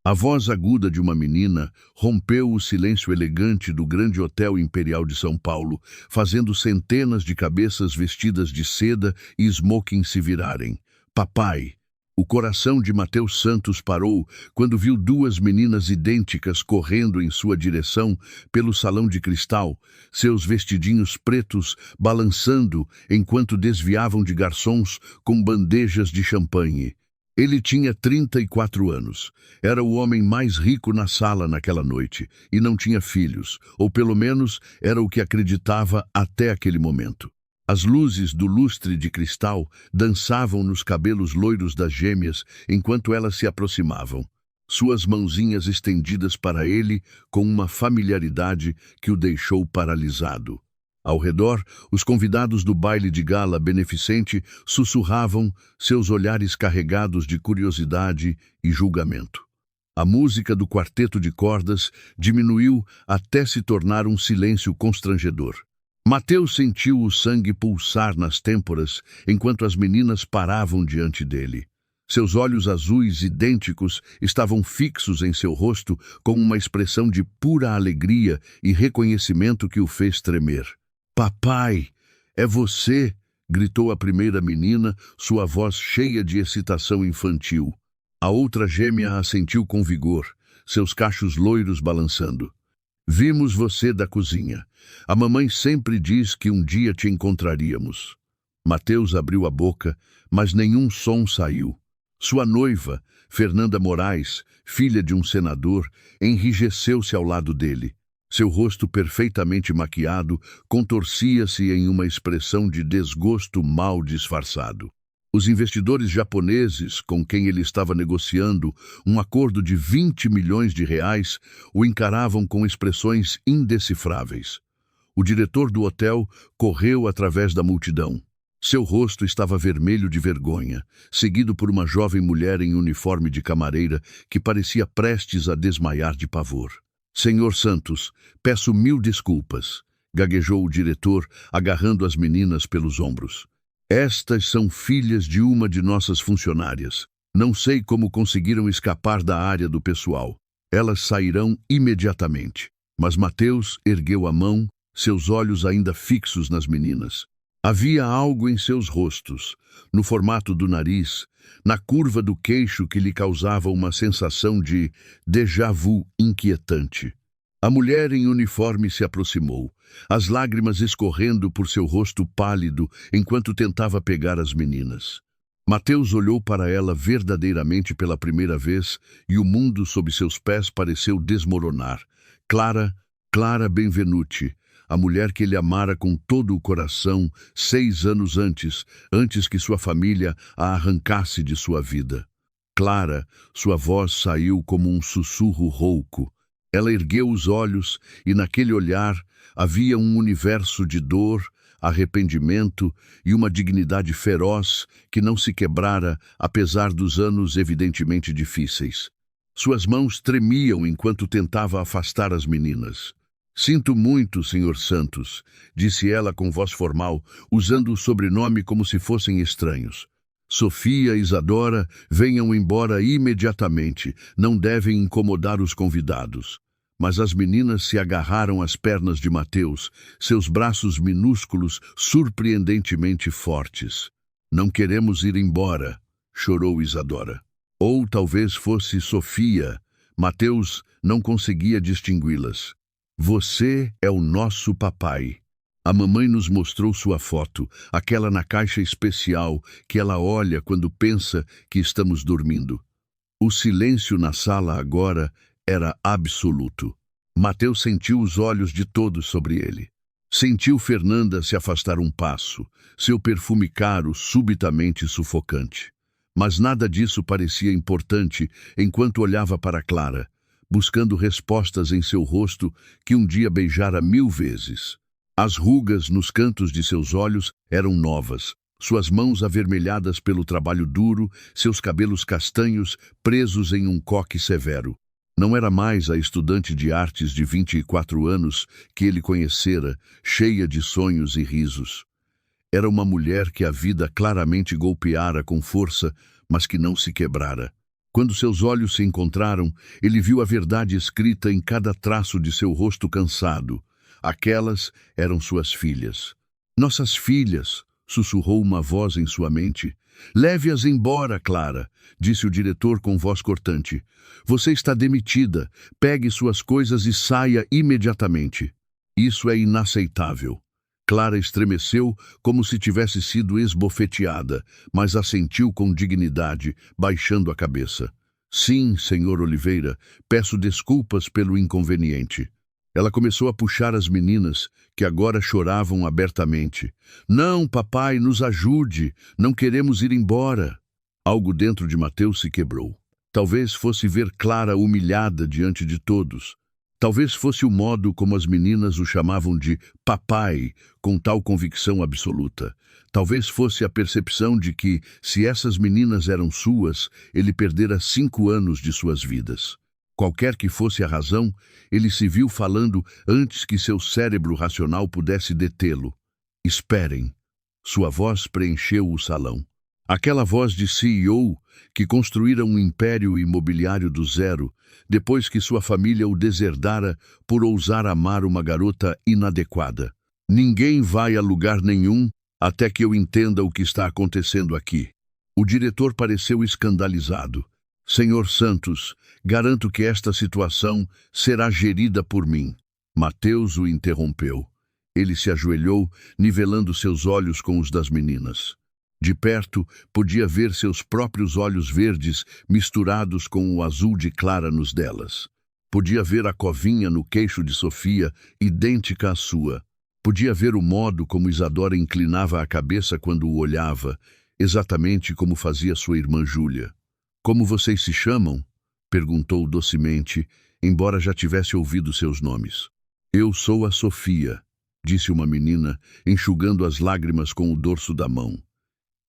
A voz aguda de uma menina rompeu o silêncio elegante do grande Hotel Imperial de São Paulo, fazendo centenas de cabeças vestidas de seda e smoking se virarem. Papai! O coração de Mateus Santos parou quando viu duas meninas idênticas correndo em sua direção pelo salão de cristal, seus vestidinhos pretos balançando enquanto desviavam de garçons com bandejas de champanhe. Ele tinha 34 anos. Era o homem mais rico na sala naquela noite e não tinha filhos, ou pelo menos era o que acreditava até aquele momento. As luzes do lustre de cristal dançavam nos cabelos loiros das gêmeas enquanto elas se aproximavam, suas mãozinhas estendidas para ele com uma familiaridade que o deixou paralisado. Ao redor, os convidados do baile de gala beneficente sussurravam, seus olhares carregados de curiosidade e julgamento. A música do quarteto de cordas diminuiu até se tornar um silêncio constrangedor. Mateus sentiu o sangue pulsar nas têmporas enquanto as meninas paravam diante dele. Seus olhos azuis idênticos estavam fixos em seu rosto com uma expressão de pura alegria e reconhecimento que o fez tremer. "Papai, é você!" gritou a primeira menina, sua voz cheia de excitação infantil. A outra gêmea assentiu com vigor, seus cachos loiros balançando. "Vimos você da cozinha. A mamãe sempre diz que um dia te encontraríamos." Mateus abriu a boca, mas nenhum som saiu. Sua noiva, Fernanda Moraes, filha de um senador, enrijeceu-se ao lado dele. Seu rosto perfeitamente maquiado contorcia-se em uma expressão de desgosto mal disfarçado. Os investidores japoneses, com quem ele estava negociando um acordo de 20 milhões de reais, o encaravam com expressões indecifráveis. O diretor do hotel correu através da multidão. Seu rosto estava vermelho de vergonha, seguido por uma jovem mulher em uniforme de camareira que parecia prestes a desmaiar de pavor. "Senhor Santos, peço 1000 desculpas", gaguejou o diretor, agarrando as meninas pelos ombros. "Estas são filhas de uma de nossas funcionárias. Não sei como conseguiram escapar da área do pessoal. Elas sairão imediatamente." Mas Mateus ergueu a mão, seus olhos ainda fixos nas meninas. Havia algo em seus rostos, no formato do nariz, na curva do queixo que lhe causava uma sensação de déjà vu inquietante. A mulher em uniforme se aproximou, as lágrimas escorrendo por seu rosto pálido enquanto tentava pegar as meninas. Mateus olhou para ela verdadeiramente pela primeira vez e o mundo sob seus pés pareceu desmoronar. Clara Benvenuti, a mulher que ele amara com todo o coração 6 anos antes que sua família a arrancasse de sua vida. Clara, sua voz saiu como um sussurro rouco. Ela ergueu os olhos e naquele olhar havia um universo de dor, arrependimento e uma dignidade feroz que não se quebrara apesar dos anos evidentemente difíceis. Suas mãos tremiam enquanto tentava afastar as meninas. "Sinto muito, Sr. Santos", disse ela com voz formal, usando o sobrenome como se fossem estranhos. "Sofia e Isadora, venham embora imediatamente, não devem incomodar os convidados." Mas as meninas se agarraram às pernas de Mateus, seus braços minúsculos surpreendentemente fortes. "Não queremos ir embora", chorou Isadora. Ou talvez fosse Sofia. Mateus não conseguia distingui-las. "Você é o nosso papai. A mamãe nos mostrou sua foto, aquela na caixa especial que ela olha quando pensa que estamos dormindo." O silêncio na sala agora era absoluto. Mateus sentiu os olhos de todos sobre ele. Sentiu Fernanda se afastar um passo, seu perfume caro subitamente sufocante. Mas nada disso parecia importante enquanto olhava para Clara, buscando respostas em seu rosto que um dia beijara 1000 vezes. As rugas nos cantos de seus olhos eram novas, suas mãos avermelhadas pelo trabalho duro, seus cabelos castanhos presos em um coque severo. Não era mais a estudante de artes de 24 anos que ele conhecera, cheia de sonhos e risos. Era uma mulher que a vida claramente golpeara com força, mas que não se quebrara. Quando seus olhos se encontraram, ele viu a verdade escrita em cada traço de seu rosto cansado. Aquelas eram suas filhas. Nossas filhas, sussurrou uma voz em sua mente. Leve-as embora, Clara, disse o diretor com voz cortante. Você está demitida. Pegue suas coisas e saia imediatamente. Isso é inaceitável. Clara estremeceu como se tivesse sido esbofeteada, mas assentiu com dignidade, baixando a cabeça. Sim, senhor Oliveira, peço desculpas pelo inconveniente. Ela começou a puxar as meninas, que agora choravam abertamente. Não, papai, nos ajude. Não queremos ir embora. Algo dentro de Mateus se quebrou. Talvez fosse ver Clara humilhada diante de todos. Talvez fosse o modo como as meninas o chamavam de papai, com tal convicção absoluta. Talvez fosse a percepção de que, se essas meninas eram suas, ele perdera 5 anos de suas vidas. Qualquer que fosse a razão, ele se viu falando antes que seu cérebro racional pudesse detê-lo. Esperem. Sua voz preencheu o salão. Aquela voz de CEO que construíra um império imobiliário do zero, depois que sua família o deserdara por ousar amar uma garota inadequada. Ninguém vai a lugar nenhum até que eu entenda o que está acontecendo aqui. O diretor pareceu escandalizado. Senhor Santos, garanto que esta situação será gerida por mim. Mateus o interrompeu. Ele se ajoelhou, nivelando seus olhos com os das meninas. De perto, podia ver seus próprios olhos verdes misturados com o azul de Clara nos delas. Podia ver a covinha no queixo de Sofia, idêntica à sua. Podia ver o modo como Isadora inclinava a cabeça quando o olhava, exatamente como fazia sua irmã Júlia. Como vocês se chamam? Perguntou docemente, embora já tivesse ouvido seus nomes. Eu sou a Sofia, disse uma menina, enxugando as lágrimas com o dorso da mão.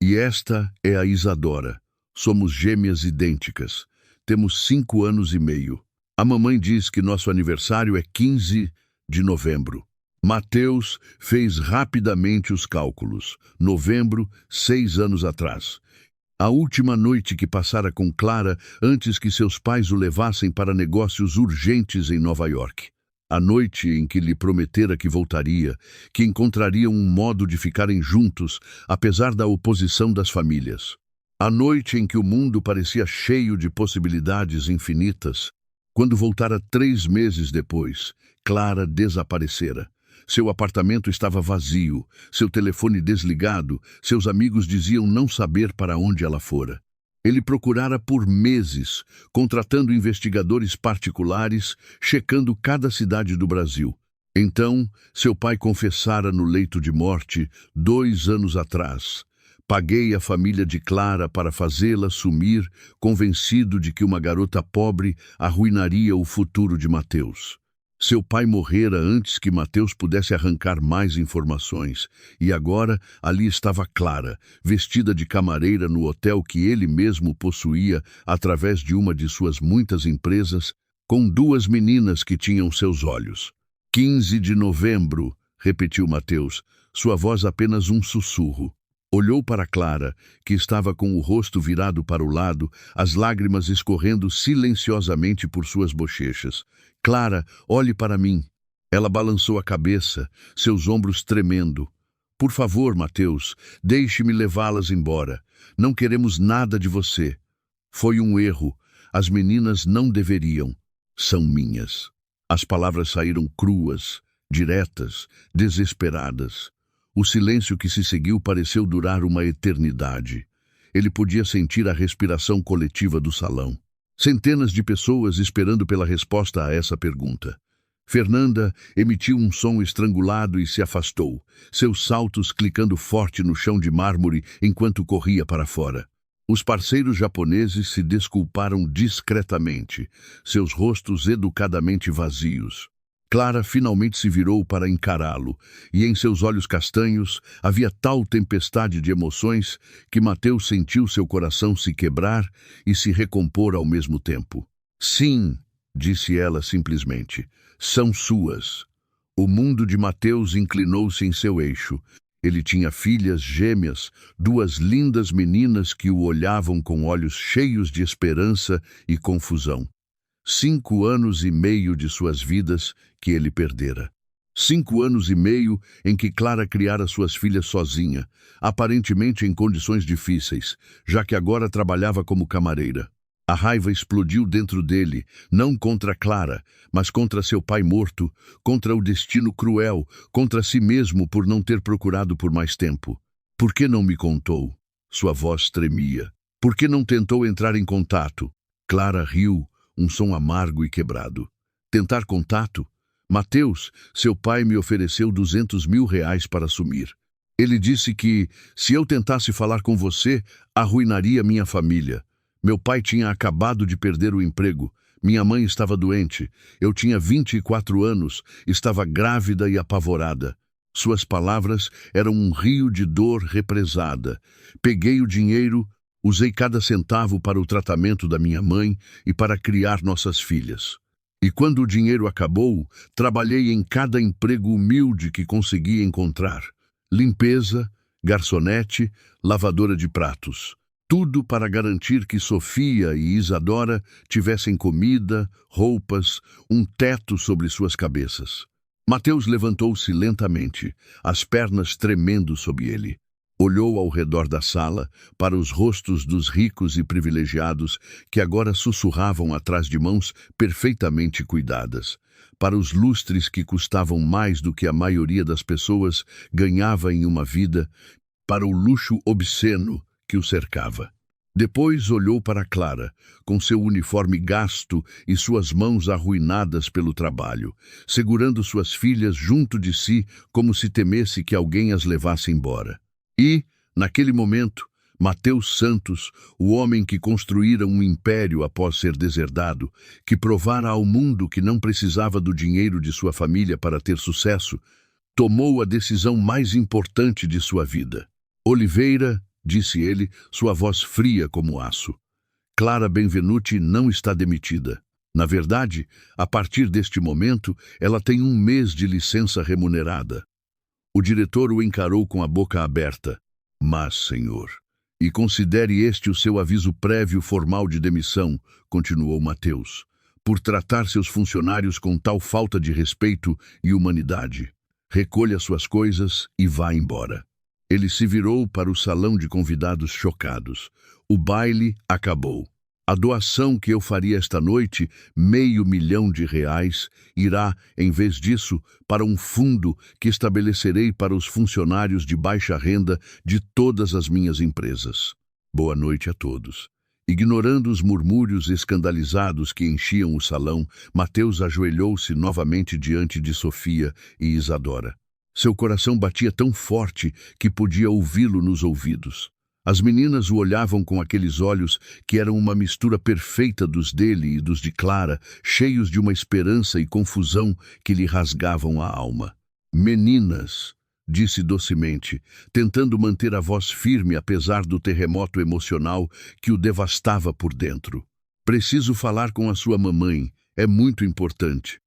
E esta é a Isadora. Somos gêmeas idênticas. Temos 5 anos e meio. A mamãe diz que nosso aniversário é 15 de novembro. Mateus fez rapidamente os cálculos. Novembro, 6 anos atrás. A última noite que passara com Clara antes que seus pais o levassem para negócios urgentes em Nova York. A noite em que lhe prometera que voltaria, que encontrariam um modo de ficarem juntos, apesar da oposição das famílias. A noite em que o mundo parecia cheio de possibilidades infinitas. Quando voltara 3 meses depois, Clara desaparecera. Seu apartamento estava vazio, seu telefone desligado, seus amigos diziam não saber para onde ela fora. Ele procurara por meses, contratando investigadores particulares, checando cada cidade do Brasil. Então, seu pai confessara no leito de morte, 2 anos atrás. Paguei a família de Clara para fazê-la sumir, convencido de que uma garota pobre arruinaria o futuro de Mateus. Seu pai morrera antes que Mateus pudesse arrancar mais informações, e agora ali estava Clara, vestida de camareira no hotel que ele mesmo possuía através de uma de suas muitas empresas, com 2 meninas que tinham seus olhos. 15 de novembro, repetiu Mateus, sua voz apenas um sussurro. Olhou para Clara, que estava com o rosto virado para o lado, as lágrimas escorrendo silenciosamente por suas bochechas. Clara, olhe para mim. Ela balançou a cabeça, seus ombros tremendo. Por favor, Mateus, deixe-me levá-las embora. Não queremos nada de você. Foi um erro. As meninas não deveriam. São minhas. As palavras saíram cruas, diretas, desesperadas. O silêncio que se seguiu pareceu durar uma eternidade. Ele podia sentir a respiração coletiva do salão. Centenas de pessoas esperando pela resposta a essa pergunta. Fernanda emitiu um som estrangulado e se afastou, seus saltos clicando forte no chão de mármore enquanto corria para fora. Os parceiros japoneses se desculparam discretamente, seus rostos educadamente vazios. Clara finalmente se virou para encará-lo, e em seus olhos castanhos havia tal tempestade de emoções que Mateus sentiu seu coração se quebrar e se recompor ao mesmo tempo. Sim, disse ela simplesmente, são suas. O mundo de Mateus inclinou-se em seu eixo. Ele tinha filhas gêmeas, duas lindas meninas que o olhavam com olhos cheios de esperança e confusão. 5 anos e meio de suas vidas que ele perdera. 5 anos e meio em que Clara criara suas filhas sozinha, aparentemente em condições difíceis, já que agora trabalhava como camareira. A raiva explodiu dentro dele, não contra Clara, mas contra seu pai morto, contra o destino cruel, contra si mesmo por não ter procurado por mais tempo. Por que não me contou? Sua voz tremia. Por que não tentou entrar em contato? Clara riu, um som amargo e quebrado. Tentar contato? Mateus, seu pai me ofereceu R$ 200.000 para sumir. Ele disse que, se eu tentasse falar com você, arruinaria minha família. Meu pai tinha acabado de perder o emprego. Minha mãe estava doente. Eu tinha 24 anos, estava grávida e apavorada. Suas palavras eram um rio de dor represada. Peguei o dinheiro, usei cada centavo para o tratamento da minha mãe e para criar nossas filhas. E quando o dinheiro acabou, trabalhei em cada emprego humilde que consegui encontrar. Limpeza, garçonete, lavadora de pratos. Tudo para garantir que Sofia e Isadora tivessem comida, roupas, um teto sobre suas cabeças. Mateus levantou-se lentamente, as pernas tremendo sob ele. Olhou ao redor da sala, para os rostos dos ricos e privilegiados que agora sussurravam atrás de mãos perfeitamente cuidadas, para os lustres que custavam mais do que a maioria das pessoas ganhava em uma vida, para o luxo obsceno que o cercava. Depois olhou para Clara, com seu uniforme gasto e suas mãos arruinadas pelo trabalho, segurando suas filhas junto de si como se temesse que alguém as levasse embora. E, naquele momento, Mateus Santos, o homem que construíra um império após ser deserdado, que provara ao mundo que não precisava do dinheiro de sua família para ter sucesso, tomou a decisão mais importante de sua vida. Oliveira, disse ele, sua voz fria como aço. Clara Benvenuti não está demitida. Na verdade, a partir deste momento, ela tem 1 mês de licença remunerada. O diretor o encarou com a boca aberta. Mas, senhor, e considere este o seu aviso prévio formal de demissão, continuou Mateus, por tratar seus funcionários com tal falta de respeito e humanidade. Recolha suas coisas e vá embora. Ele se virou para o salão de convidados chocados. O baile acabou. A doação que eu faria esta noite, R$500 mil, irá, em vez disso, para um fundo que estabelecerei para os funcionários de baixa renda de todas as minhas empresas. Boa noite a todos. Ignorando os murmúrios escandalizados que enchiam o salão, Mateus ajoelhou-se novamente diante de Sofia e Isadora. Seu coração batia tão forte que podia ouvi-lo nos ouvidos. As meninas o olhavam com aqueles olhos que eram uma mistura perfeita dos dele e dos de Clara, cheios de uma esperança e confusão que lhe rasgavam a alma. Meninas, disse docemente, tentando manter a voz firme apesar do terremoto emocional que o devastava por dentro. Preciso falar com a sua mamãe, é muito importante.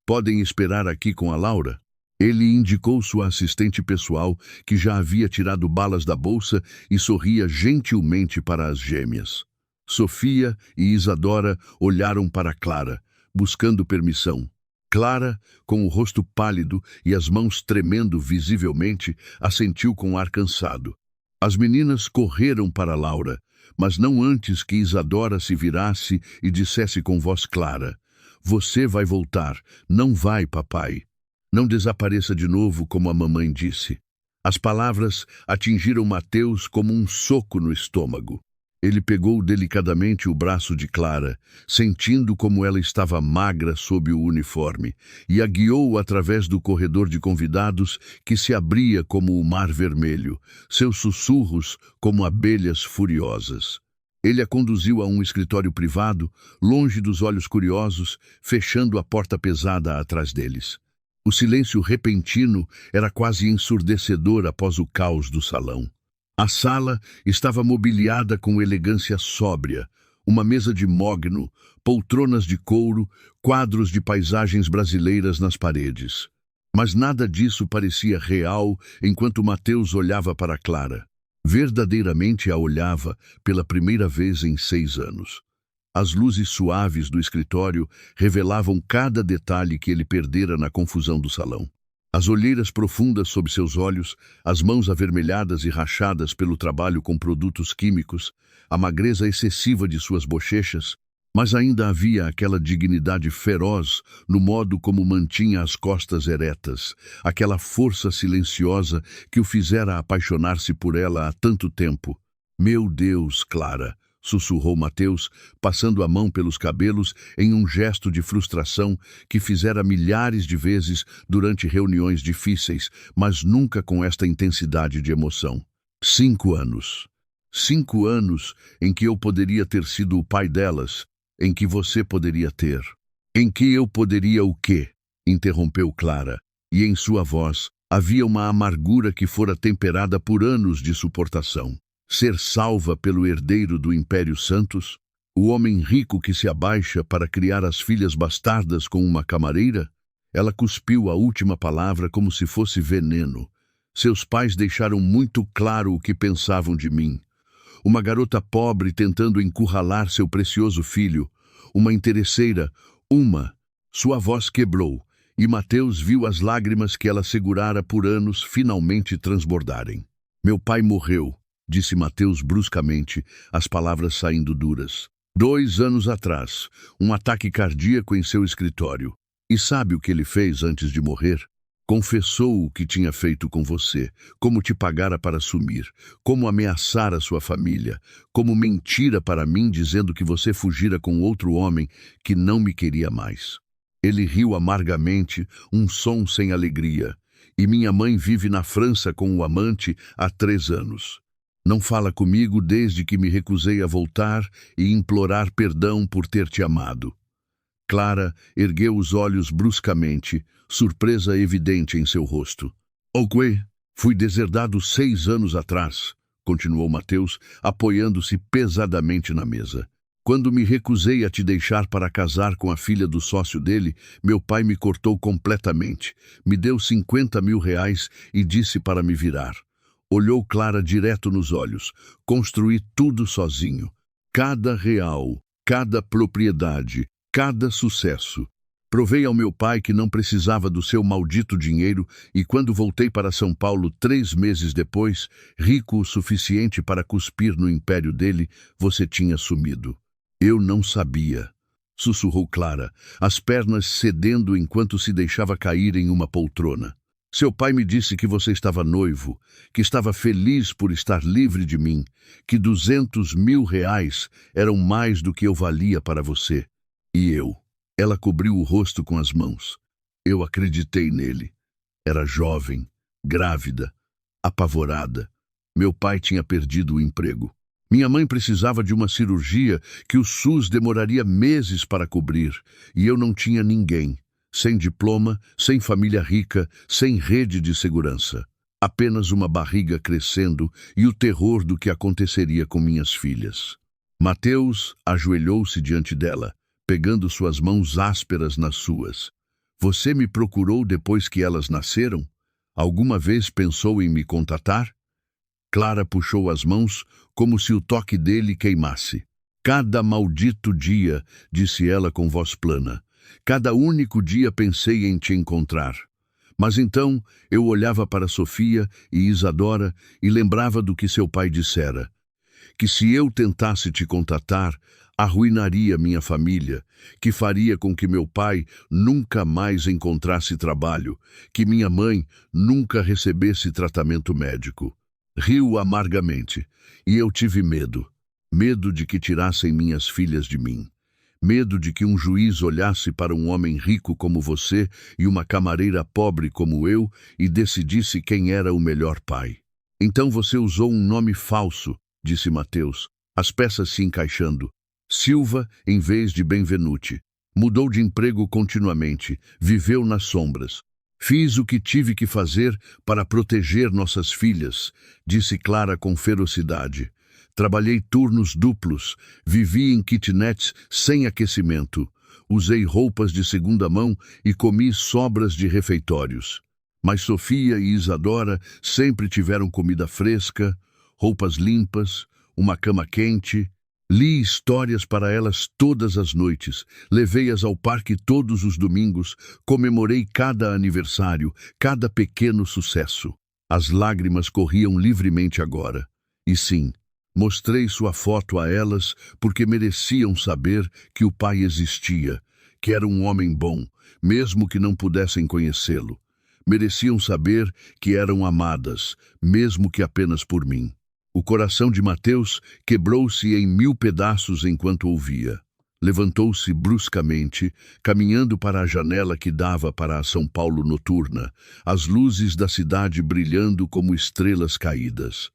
Podem esperar aqui com a Laura? Ele indicou sua assistente pessoal, que já havia tirado balas da bolsa e sorria gentilmente para as gêmeas. Sofia e Isadora olharam para Clara, buscando permissão. Clara, com o rosto pálido e as mãos tremendo visivelmente, assentiu com ar cansado. As meninas correram para Laura, mas não antes que Isadora se virasse e dissesse com voz clara: "Você vai voltar, não vai, papai. Não desapareça de novo, como a mamãe disse." As palavras atingiram Mateus como um soco no estômago. Ele pegou delicadamente o braço de Clara, sentindo como ela estava magra sob o uniforme, e a guiou através do corredor de convidados que se abria como o mar vermelho, seus sussurros como abelhas furiosas. Ele a conduziu a um escritório privado, longe dos olhos curiosos, fechando a porta pesada atrás deles. O silêncio repentino era quase ensurdecedor após o caos do salão. A sala estava mobiliada com elegância sóbria, uma mesa de mogno, poltronas de couro, quadros de paisagens brasileiras nas paredes. Mas nada disso parecia real enquanto Mateus olhava para Clara. Verdadeiramente a olhava pela primeira vez em 6 anos. As luzes suaves do escritório revelavam cada detalhe que ele perdera na confusão do salão. As olheiras profundas sob seus olhos, as mãos avermelhadas e rachadas pelo trabalho com produtos químicos, a magreza excessiva de suas bochechas, mas ainda havia aquela dignidade feroz no modo como mantinha as costas eretas, aquela força silenciosa que o fizera apaixonar-se por ela há tanto tempo. Meu Deus, Clara! Sussurrou Mateus, passando a mão pelos cabelos em um gesto de frustração que fizera milhares de vezes durante reuniões difíceis, mas nunca com esta intensidade de emoção. 5 anos. 5 anos em que eu poderia ter sido o pai delas, em que você poderia ter. Em que eu poderia o quê? Interrompeu Clara, e em sua voz havia uma amargura que fora temperada por anos de suportação. Ser salva pelo herdeiro do Império Santos? O homem rico que se abaixa para criar as filhas bastardas com uma camareira? Ela cuspiu a última palavra como se fosse veneno. Seus pais deixaram muito claro o que pensavam de mim. Uma garota pobre tentando encurralar seu precioso filho. Uma interesseira, Sua voz quebrou, e Mateus viu as lágrimas que ela segurara por anos finalmente transbordarem. Meu pai morreu, disse Mateus bruscamente, as palavras saindo duras. 2 anos atrás, um ataque cardíaco em seu escritório. E sabe o que ele fez antes de morrer? Confessou o que tinha feito com você, como te pagara para sumir, como ameaçara sua família, como mentira para mim dizendo que você fugira com outro homem que não me queria mais. Ele riu amargamente, um som sem alegria. E minha mãe vive na França com o amante há 3 anos. Não fala comigo desde que me recusei a voltar e implorar perdão por ter te amado. Clara ergueu os olhos bruscamente, surpresa evidente em seu rosto. O quê? Fui deserdado 6 anos atrás, continuou Mateus, apoiando-se pesadamente na mesa. Quando me recusei a te deixar para casar com a filha do sócio dele, meu pai me cortou completamente. Me deu 50.000 reais e disse para me virar. Olhou Clara direto nos olhos. Construí tudo sozinho. Cada real, cada propriedade, cada sucesso. Provei ao meu pai que não precisava do seu maldito dinheiro e quando voltei para São Paulo 3 meses depois, rico o suficiente para cuspir no império dele, você tinha sumido. Eu não sabia, sussurrou Clara, as pernas cedendo enquanto se deixava cair em uma poltrona. Seu pai me disse que você estava noivo, que estava feliz por estar livre de mim, que 200.000 reais eram mais do que eu valia para você. E eu? Ela cobriu o rosto com as mãos. Eu acreditei nele. Era jovem, grávida, apavorada. Meu pai tinha perdido o emprego. Minha mãe precisava de uma cirurgia que o SUS demoraria meses para cobrir, e eu não tinha ninguém. Sem diploma, sem família rica, sem rede de segurança. Apenas uma barriga crescendo e o terror do que aconteceria com minhas filhas. Mateus ajoelhou-se diante dela, pegando suas mãos ásperas nas suas. Você me procurou depois que elas nasceram? Alguma vez pensou em me contatar? Clara puxou as mãos como se o toque dele queimasse. Cada maldito dia, disse ela com voz plana. Cada único dia pensei em te encontrar. Mas então eu olhava para Sofia e Isadora e lembrava do que seu pai dissera. Que se eu tentasse te contatar, arruinaria minha família, que faria com que meu pai nunca mais encontrasse trabalho, que minha mãe nunca recebesse tratamento médico. Riu amargamente, e eu tive medo. Medo de que tirassem minhas filhas de mim. Medo de que um juiz olhasse para um homem rico como você e uma camareira pobre como eu e decidisse quem era o melhor pai. Então você usou um nome falso, disse Mateus, as peças se encaixando. Silva em vez de Benvenuti. Mudou de emprego continuamente, viveu nas sombras. Fiz o que tive que fazer para proteger nossas filhas, disse Clara com ferocidade. Trabalhei turnos duplos, vivi em kitnets sem aquecimento, usei roupas de segunda mão e comi sobras de refeitórios. Mas Sofia e Isadora sempre tiveram comida fresca, roupas limpas, uma cama quente. Li histórias para elas todas as noites, levei-as ao parque todos os domingos, comemorei cada aniversário, cada pequeno sucesso. As lágrimas corriam livremente agora. E sim, mostrei sua foto a elas porque mereciam saber que o pai existia, que era um homem bom, mesmo que não pudessem conhecê-lo. Mereciam saber que eram amadas, mesmo que apenas por mim. O coração de Mateus quebrou-se em 1000 pedaços enquanto ouvia. Levantou-se bruscamente, caminhando para a janela que dava para a São Paulo noturna, as luzes da cidade brilhando como estrelas caídas.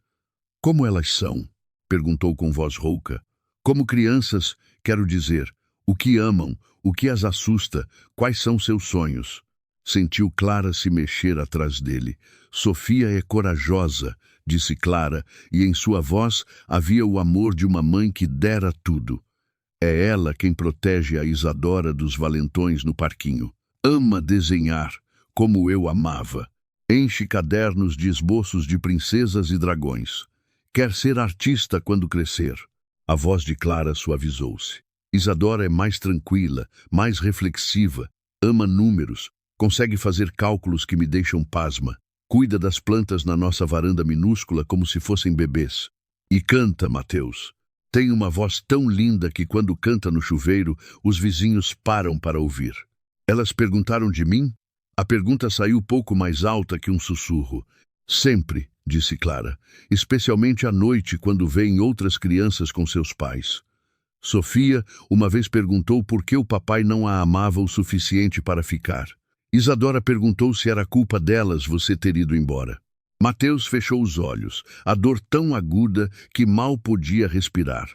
Como elas são? Perguntou com voz rouca. Como crianças, quero dizer, o que amam, o que as assusta, quais são seus sonhos? Sentiu Clara se mexer atrás dele. Sofia é corajosa, disse Clara, e em sua voz havia o amor de uma mãe que dera tudo. É ela quem protege a Isadora dos valentões no parquinho. Ama desenhar, como eu amava. Enche cadernos de esboços de princesas e dragões. Quer ser artista quando crescer. A voz de Clara suavizou-se. Isadora é mais tranquila, mais reflexiva, ama números, consegue fazer cálculos que me deixam pasma. Cuida das plantas na nossa varanda minúscula como se fossem bebês. E canta, Mateus. Tem uma voz tão linda que quando canta no chuveiro, os vizinhos param para ouvir. Elas perguntaram de mim? A pergunta saiu pouco mais alta que um sussurro. Sempre, disse Clara, especialmente à noite quando veem outras crianças com seus pais. Sofia uma vez perguntou por que o papai não a amava o suficiente para ficar. Isadora perguntou se era culpa delas você ter ido embora. Mateus fechou os olhos, a dor tão aguda que mal podia respirar.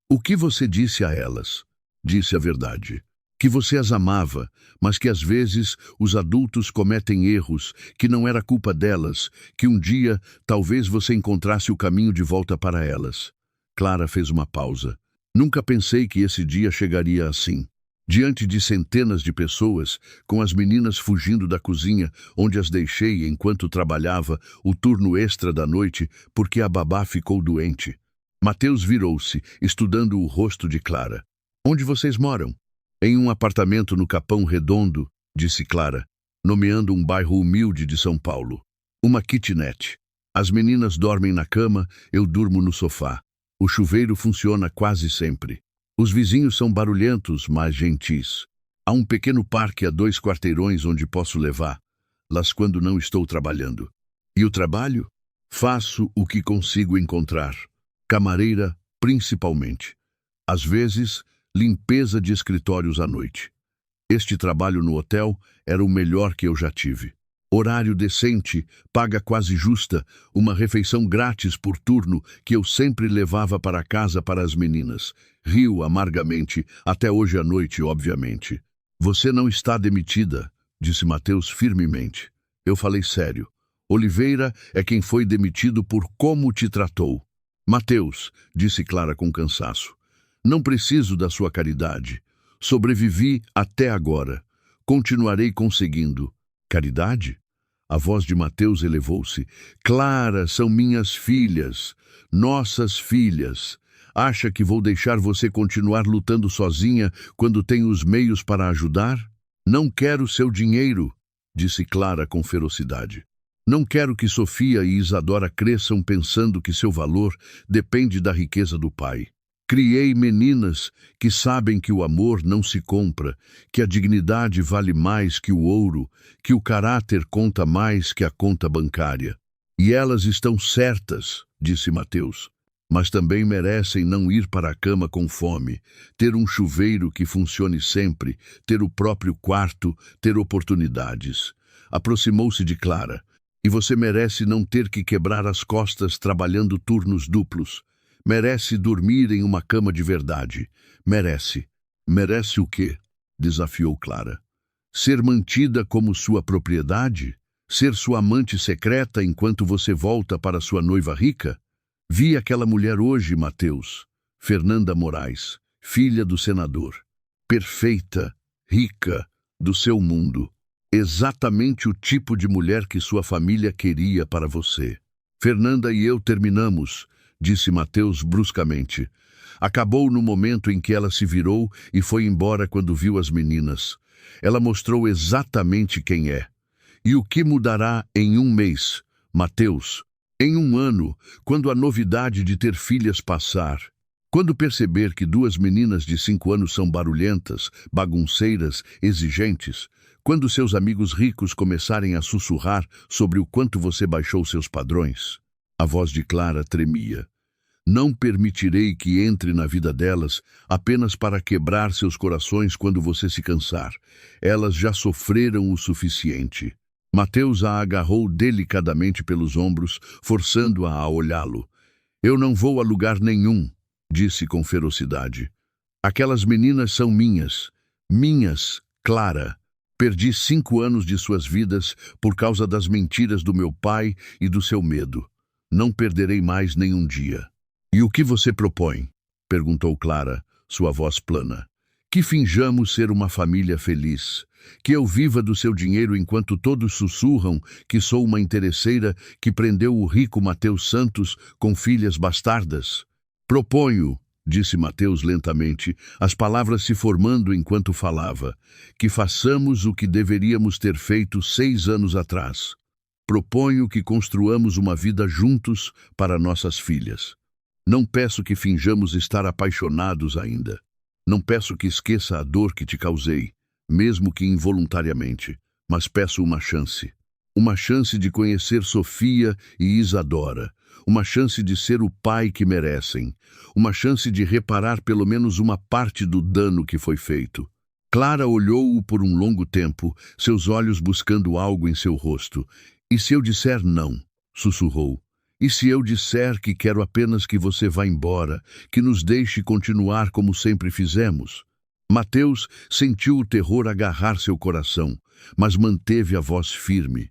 O que você disse a elas? Disse a verdade. Que você as amava, mas que às vezes os adultos cometem erros, que não era culpa delas, que um dia talvez você encontrasse o caminho de volta para elas. Clara fez uma pausa. Nunca pensei que esse dia chegaria assim. Diante de centenas de pessoas, com as meninas fugindo da cozinha, onde as deixei enquanto trabalhava o turno extra da noite, porque a babá ficou doente. Mateus virou-se, estudando o rosto de Clara. Onde vocês moram? Em um apartamento no Capão Redondo, disse Clara, nomeando um bairro humilde de São Paulo. Uma kitnet. As meninas dormem na cama, eu durmo no sofá. O chuveiro funciona quase sempre. Os vizinhos são barulhentos, mas gentis. Há um pequeno parque a 2 quarteirões onde posso levá-las quando não estou trabalhando. E o trabalho? Faço o que consigo encontrar. Camareira, principalmente. Às vezes, limpeza de escritórios à noite. Este trabalho no hotel era o melhor que eu já tive. Horário decente, paga quase justa, uma refeição grátis por turno que eu sempre levava para casa para as meninas. Riu amargamente, até hoje à noite, obviamente. Você não está demitida, disse Mateus firmemente. Eu falei sério. Oliveira é quem foi demitido por como te tratou. Mateus, disse Clara com cansaço. Não preciso da sua caridade. Sobrevivi até agora. Continuarei conseguindo. Caridade? A voz de Mateus elevou-se. Clara, são minhas filhas, nossas filhas. Acha que vou deixar você continuar lutando sozinha quando tenho os meios para ajudar? Não quero seu dinheiro, disse Clara com ferocidade. Não quero que Sofia e Isadora cresçam pensando que seu valor depende da riqueza do pai. Criei meninas que sabem que o amor não se compra, que a dignidade vale mais que o ouro, que o caráter conta mais que a conta bancária. E elas estão certas, disse Mateus, mas também merecem não ir para a cama com fome, ter um chuveiro que funcione sempre, ter o próprio quarto, ter oportunidades. Aproximou-se de Clara. E você merece não ter que quebrar as costas trabalhando turnos duplos. Merece dormir em uma cama de verdade. Merece. Merece o quê? Desafiou Clara. Ser mantida como sua propriedade? Ser sua amante secreta enquanto você volta para sua noiva rica? Vi aquela mulher hoje, Mateus. Fernanda Moraes, filha do senador. Perfeita, rica, do seu mundo. Exatamente o tipo de mulher que sua família queria para você. Fernanda e eu terminamos, disse Mateus bruscamente. Acabou no momento em que ela se virou e foi embora quando viu as meninas. Ela mostrou exatamente quem é. E o que mudará em um mês, Mateus? Em um ano, quando a novidade de ter filhas passar. Quando perceber que duas meninas de 5 anos são barulhentas, bagunceiras, exigentes, quando seus amigos ricos começarem a sussurrar sobre o quanto você baixou seus padrões, a voz de Clara tremia. Não permitirei que entre na vida delas apenas para quebrar seus corações quando você se cansar. Elas já sofreram o suficiente. Mateus a agarrou delicadamente pelos ombros, forçando-a a olhá-lo. Eu não vou a lugar nenhum, disse com ferocidade. Aquelas meninas são minhas. Minhas, Clara. Perdi 5 anos de suas vidas por causa das mentiras do meu pai e do seu medo. Não perderei mais nenhum dia. E o que você propõe? Perguntou Clara, sua voz plana. Que finjamos ser uma família feliz. Que eu viva do seu dinheiro enquanto todos sussurram que sou uma interesseira que prendeu o rico Mateus Santos com filhas bastardas. Proponho, disse Mateus lentamente, as palavras se formando enquanto falava, que façamos o que deveríamos ter feito 6 anos atrás. Proponho que construamos uma vida juntos para nossas filhas. Não peço que finjamos estar apaixonados ainda. Não peço que esqueça a dor que te causei, mesmo que involuntariamente, mas peço uma chance. Uma chance de conhecer Sofia e Isadora. Uma chance de ser o pai que merecem. Uma chance de reparar pelo menos uma parte do dano que foi feito. Clara olhou-o por um longo tempo, seus olhos buscando algo em seu rosto. E se eu disser não? Sussurrou. E se eu disser que quero apenas que você vá embora, que nos deixe continuar como sempre fizemos? Mateus sentiu o terror agarrar seu coração, mas manteve a voz firme.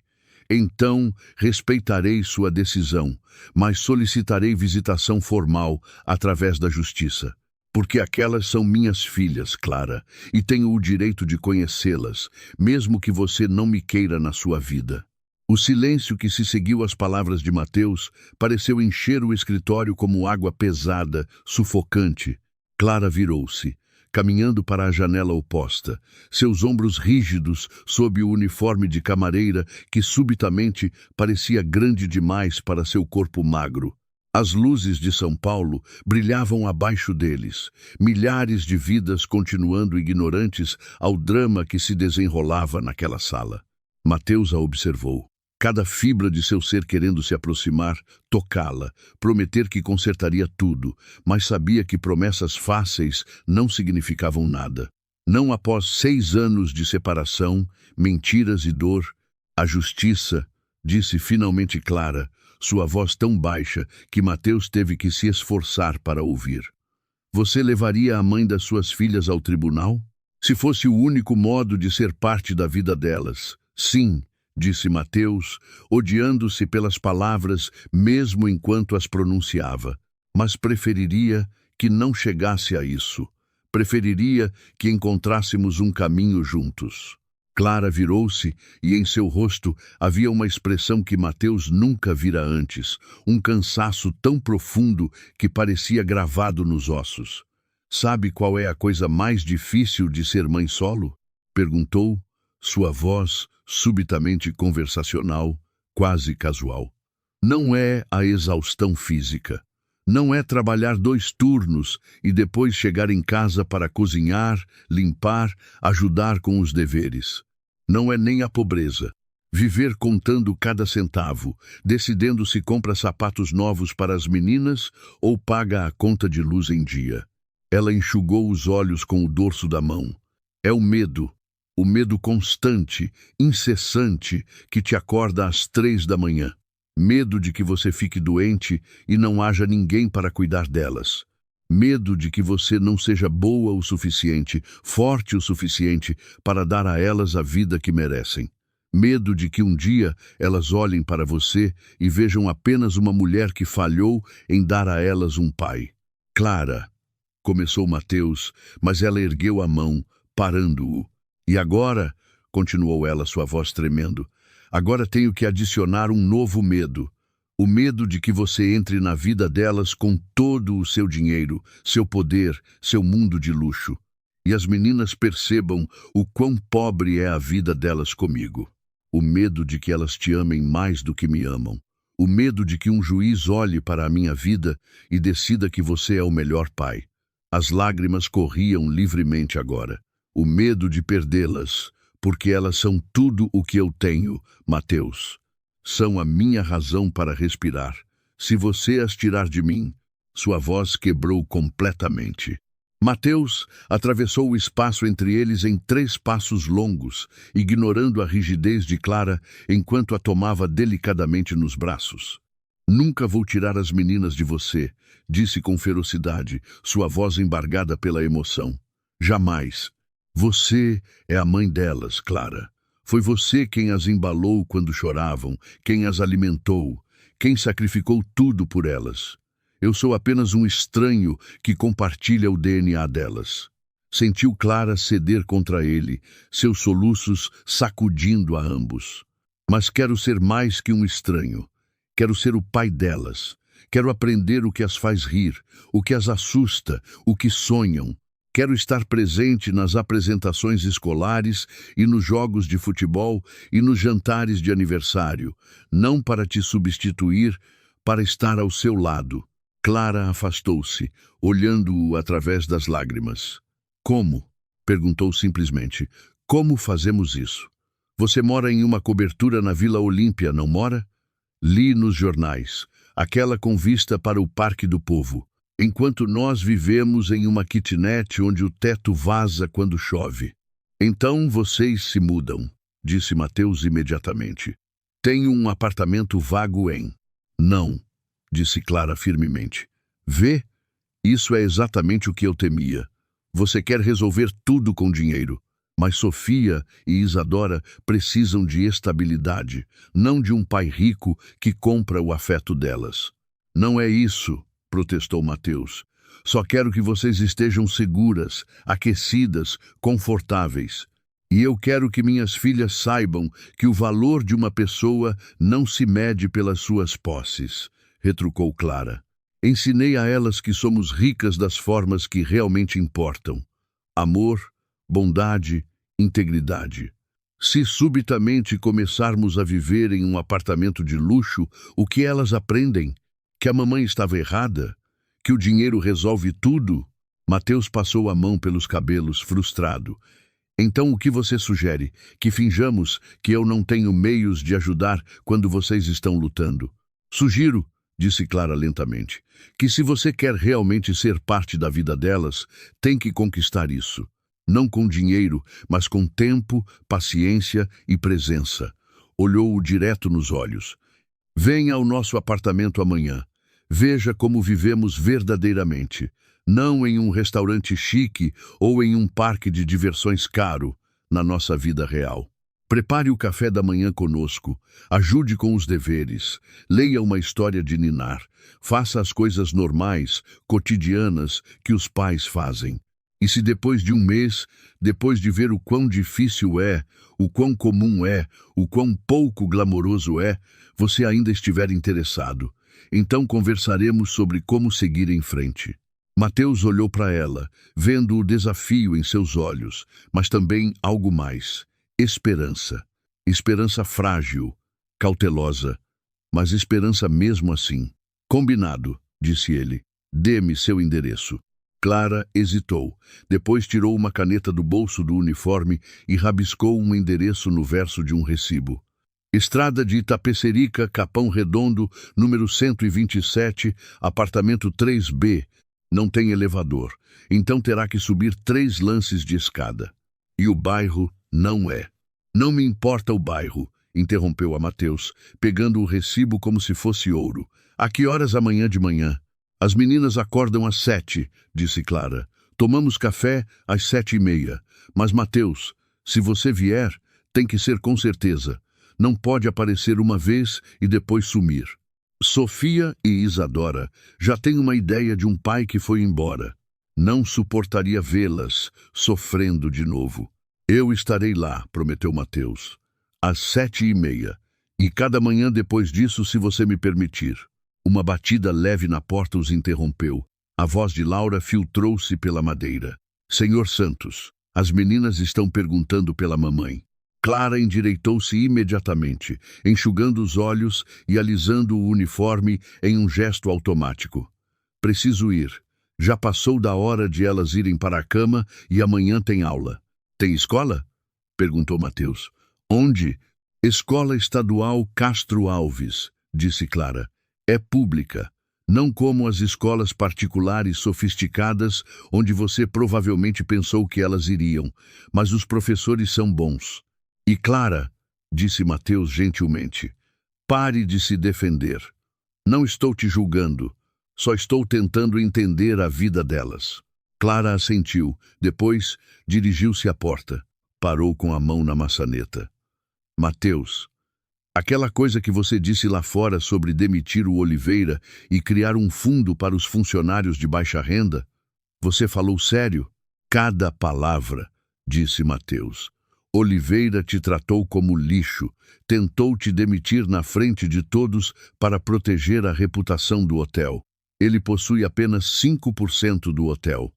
Então respeitarei sua decisão, mas solicitarei visitação formal através da justiça. Porque aquelas são minhas filhas, Clara, e tenho o direito de conhecê-las, mesmo que você não me queira na sua vida. O silêncio que se seguiu às palavras de Mateus pareceu encher o escritório como água pesada, sufocante. Clara virou-se, caminhando para a janela oposta, seus ombros rígidos sob o uniforme de camareira que subitamente parecia grande demais para seu corpo magro. As luzes de São Paulo brilhavam abaixo deles, milhares de vidas continuando ignorantes ao drama que se desenrolava naquela sala. Mateus a observou. Cada fibra de seu ser querendo se aproximar, tocá-la, prometer que consertaria tudo, mas sabia que promessas fáceis não significavam nada. Não após 6 anos de separação, mentiras e dor, a justiça, disse finalmente Clara, sua voz tão baixa que Mateus teve que se esforçar para ouvir. Você levaria a mãe das suas filhas ao tribunal? Se fosse o único modo de ser parte da vida delas, sim, disse Mateus, odiando-se pelas palavras mesmo enquanto as pronunciava. Mas preferiria que não chegasse a isso. Preferiria que encontrássemos um caminho juntos. Clara virou-se e em seu rosto havia uma expressão que Mateus nunca vira antes, um cansaço tão profundo que parecia gravado nos ossos. Sabe qual é a coisa mais difícil de ser mãe solo? Perguntou, sua voz subitamente conversacional, quase casual. Não é a exaustão física. Não é trabalhar 2 turnos e depois chegar em casa para cozinhar, limpar, ajudar com os deveres. Não é nem a pobreza. Viver contando cada centavo, decidindo se compra sapatos novos para as meninas ou paga a conta de luz em dia. Ela enxugou os olhos com o dorso da mão. É o medo constante, incessante, que te acorda às 3 da manhã. Medo de que você fique doente e não haja ninguém para cuidar delas. Medo de que você não seja boa o suficiente, forte o suficiente para dar a elas a vida que merecem. Medo de que um dia elas olhem para você e vejam apenas uma mulher que falhou em dar a elas um pai. Clara, começou Mateus, mas ela ergueu a mão, parando-o. E agora, continuou ela, sua voz tremendo. Agora tenho que adicionar um novo medo. O medo de que você entre na vida delas com todo o seu dinheiro, seu poder, seu mundo de luxo. E as meninas percebam o quão pobre é a vida delas comigo. O medo de que elas te amem mais do que me amam. O medo de que um juiz olhe para a minha vida e decida que você é o melhor pai. As lágrimas corriam livremente agora. O medo de perdê-las, porque elas são tudo o que eu tenho, Mateus. São a minha razão para respirar. Se você as tirar de mim, sua voz quebrou completamente. Mateus atravessou o espaço entre eles em 3 passos longos, ignorando a rigidez de Clara enquanto a tomava delicadamente nos braços. Nunca vou tirar as meninas de você, disse com ferocidade, sua voz embargada pela emoção. Jamais. Você é a mãe delas, Clara. Foi você quem as embalou quando choravam, quem as alimentou, quem sacrificou tudo por elas. Eu sou apenas um estranho que compartilha o DNA delas. Sentiu Clara ceder contra ele, seus soluços sacudindo a ambos. Mas quero ser mais que um estranho. Quero ser o pai delas. Quero aprender o que as faz rir, o que as assusta, o que sonham. Quero estar presente nas apresentações escolares e nos jogos de futebol e nos jantares de aniversário, não para te substituir, para estar ao seu lado. Clara afastou-se, olhando-o através das lágrimas. Como? Perguntou simplesmente. Como fazemos isso? Você mora em uma cobertura na Vila Olímpia, não mora? Li nos jornais, aquela com vista para o Parque do Povo. Enquanto nós vivemos em uma kitnet onde o teto vaza quando chove. Então vocês se mudam, disse Mateus imediatamente. Tenho um apartamento vago em... Não, disse Clara firmemente. Vê? Isso é exatamente o que eu temia. Você quer resolver tudo com dinheiro. Mas Sofia e Isadora precisam de estabilidade, não de um pai rico que compra o afeto delas. Não é isso, protestou Mateus. Só quero que vocês estejam seguras, aquecidas, confortáveis. E eu quero que minhas filhas saibam que o valor de uma pessoa não se mede pelas suas posses, retrucou Clara. Ensinei a elas que somos ricas das formas que realmente importam. Amor, bondade, integridade. Se subitamente começarmos a viver em um apartamento de luxo, o que elas aprendem? Que a mamãe estava errada? Que o dinheiro resolve tudo? Mateus passou a mão pelos cabelos, frustrado. Então o que você sugere? Que finjamos que eu não tenho meios de ajudar quando vocês estão lutando? Sugiro, disse Clara lentamente, que se você quer realmente ser parte da vida delas, tem que conquistar isso. Não com dinheiro, mas com tempo, paciência e presença. Olhou-o direto nos olhos. Venha ao nosso apartamento amanhã. Veja como vivemos verdadeiramente. Não em um restaurante chique ou em um parque de diversões caro, na nossa vida real. Prepare o café da manhã conosco, ajude com os deveres, leia uma história de ninar, faça as coisas normais, cotidianas que os pais fazem. E se depois de um mês, depois de ver o quão difícil é, o quão comum é, o quão pouco glamouroso é, você ainda estiver interessado, então conversaremos sobre como seguir em frente. Mateus olhou para ela, vendo o desafio em seus olhos, mas também algo mais. Esperança. Esperança frágil, cautelosa, mas esperança mesmo assim. Combinado, disse ele. Dê-me seu endereço. Clara hesitou. Depois tirou uma caneta do bolso do uniforme e rabiscou um endereço no verso de um recibo. Estrada de Itapecerica, Capão Redondo, número 127, apartamento 3B. Não tem elevador, então terá que subir 3 lances de escada. E o bairro não é. Não me importa o bairro, interrompeu a Mateus, pegando o recibo como se fosse ouro. A que horas amanhã de manhã? As meninas acordam às 7, disse Clara. Tomamos café às 7:30. Mas, Mateus, se você vier, tem que ser com certeza. Não pode aparecer uma vez e depois sumir. Sofia e Isadora já têm uma ideia de um pai que foi embora. Não suportaria vê-las sofrendo de novo. Eu estarei lá, prometeu Mateus, às 7h30, e cada manhã depois disso, se você me permitir. Uma batida leve na porta os interrompeu. A voz de Laura filtrou-se pela madeira. Senhor Santos, as meninas estão perguntando pela mamãe. Clara endireitou-se imediatamente, enxugando os olhos e alisando o uniforme em um gesto automático. Preciso ir. Já passou da hora de elas irem para a cama e amanhã tem aula. Tem escola? Perguntou Mateus. Onde? Escola Estadual Castro Alves, disse Clara. É pública. Não como as escolas particulares sofisticadas, onde você provavelmente pensou que elas iriam, mas os professores são bons. E Clara, disse Mateus gentilmente, pare de se defender. Não estou te julgando, só estou tentando entender a vida delas. Clara assentiu, depois dirigiu-se à porta. Parou com a mão na maçaneta. Mateus, aquela coisa que você disse lá fora sobre demitir o Oliveira e criar um fundo para os funcionários de baixa renda, você falou sério? Cada palavra, disse Mateus. Oliveira te tratou como lixo, tentou te demitir na frente de todos para proteger a reputação do hotel. Ele possui apenas 5% do hotel.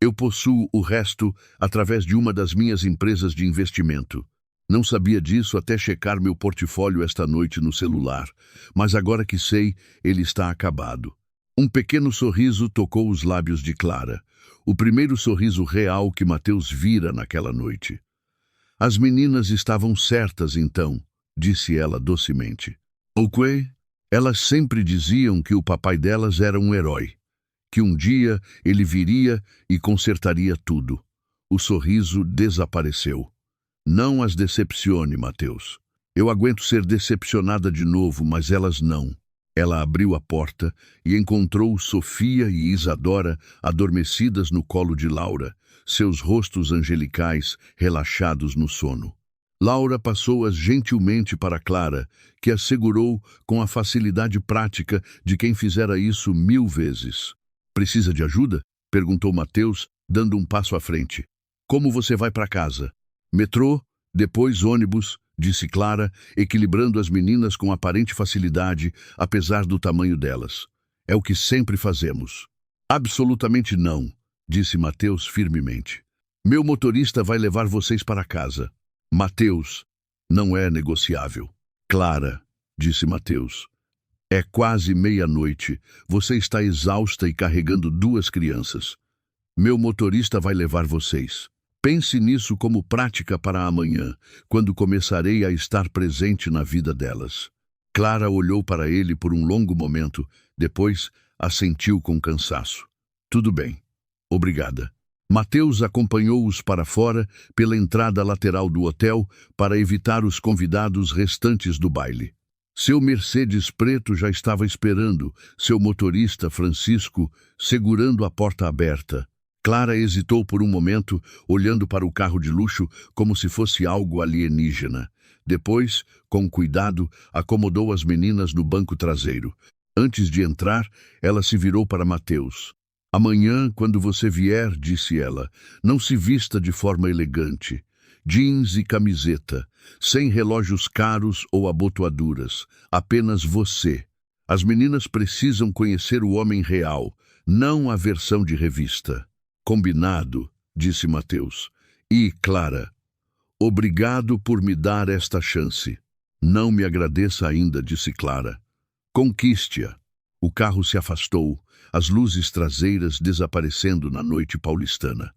Eu possuo o resto através de uma das minhas empresas de investimento. Não sabia disso até checar meu portfólio esta noite no celular, mas agora que sei, ele está acabado. Um pequeno sorriso tocou os lábios de Clara, o primeiro sorriso real que Mateus vira naquela noite. As meninas estavam certas então, disse ela docemente. O quê? Elas sempre diziam que o papai delas era um herói, que um dia ele viria e consertaria tudo. O sorriso desapareceu. Não as decepcione, Mateus. Eu aguento ser decepcionada de novo, mas elas não. Ela abriu a porta e encontrou Sofia e Isadora adormecidas no colo de Laura, seus rostos angelicais relaxados no sono. Laura passou-as gentilmente para Clara, que as segurou com a facilidade prática de quem fizera isso 1000 vezes. Precisa de ajuda? Perguntou Mateus, dando um passo à frente. Como você vai para casa? Metrô, depois ônibus, disse Clara, equilibrando as meninas com aparente facilidade, apesar do tamanho delas. É o que sempre fazemos. Absolutamente não, disse Mateus firmemente. Meu motorista vai levar vocês para casa. Mateus, não é negociável. Clara, disse Mateus. É quase meia-noite. Você está exausta e carregando 2 crianças. Meu motorista vai levar vocês. Pense nisso como prática para amanhã, quando começarei a estar presente na vida delas. Clara olhou para ele por um longo momento, depois assentiu com cansaço. Tudo bem. Obrigada. Mateus acompanhou-os para fora, pela entrada lateral do hotel, para evitar os convidados restantes do baile. Seu Mercedes preto já estava esperando, seu motorista, Francisco, segurando a porta aberta. Clara hesitou por um momento, olhando para o carro de luxo como se fosse algo alienígena. Depois, com cuidado, acomodou as meninas no banco traseiro. Antes de entrar, ela se virou para Mateus. Amanhã, quando você vier, disse ela, não se vista de forma elegante. Jeans e camiseta, sem relógios caros ou abotoaduras, apenas você. As meninas precisam conhecer o homem real, não a versão de revista. Combinado, disse Mateus. E, Clara, obrigado por me dar esta chance. Não me agradeça ainda, disse Clara. Conquiste-a. O carro se afastou, as luzes traseiras desaparecendo na noite paulistana.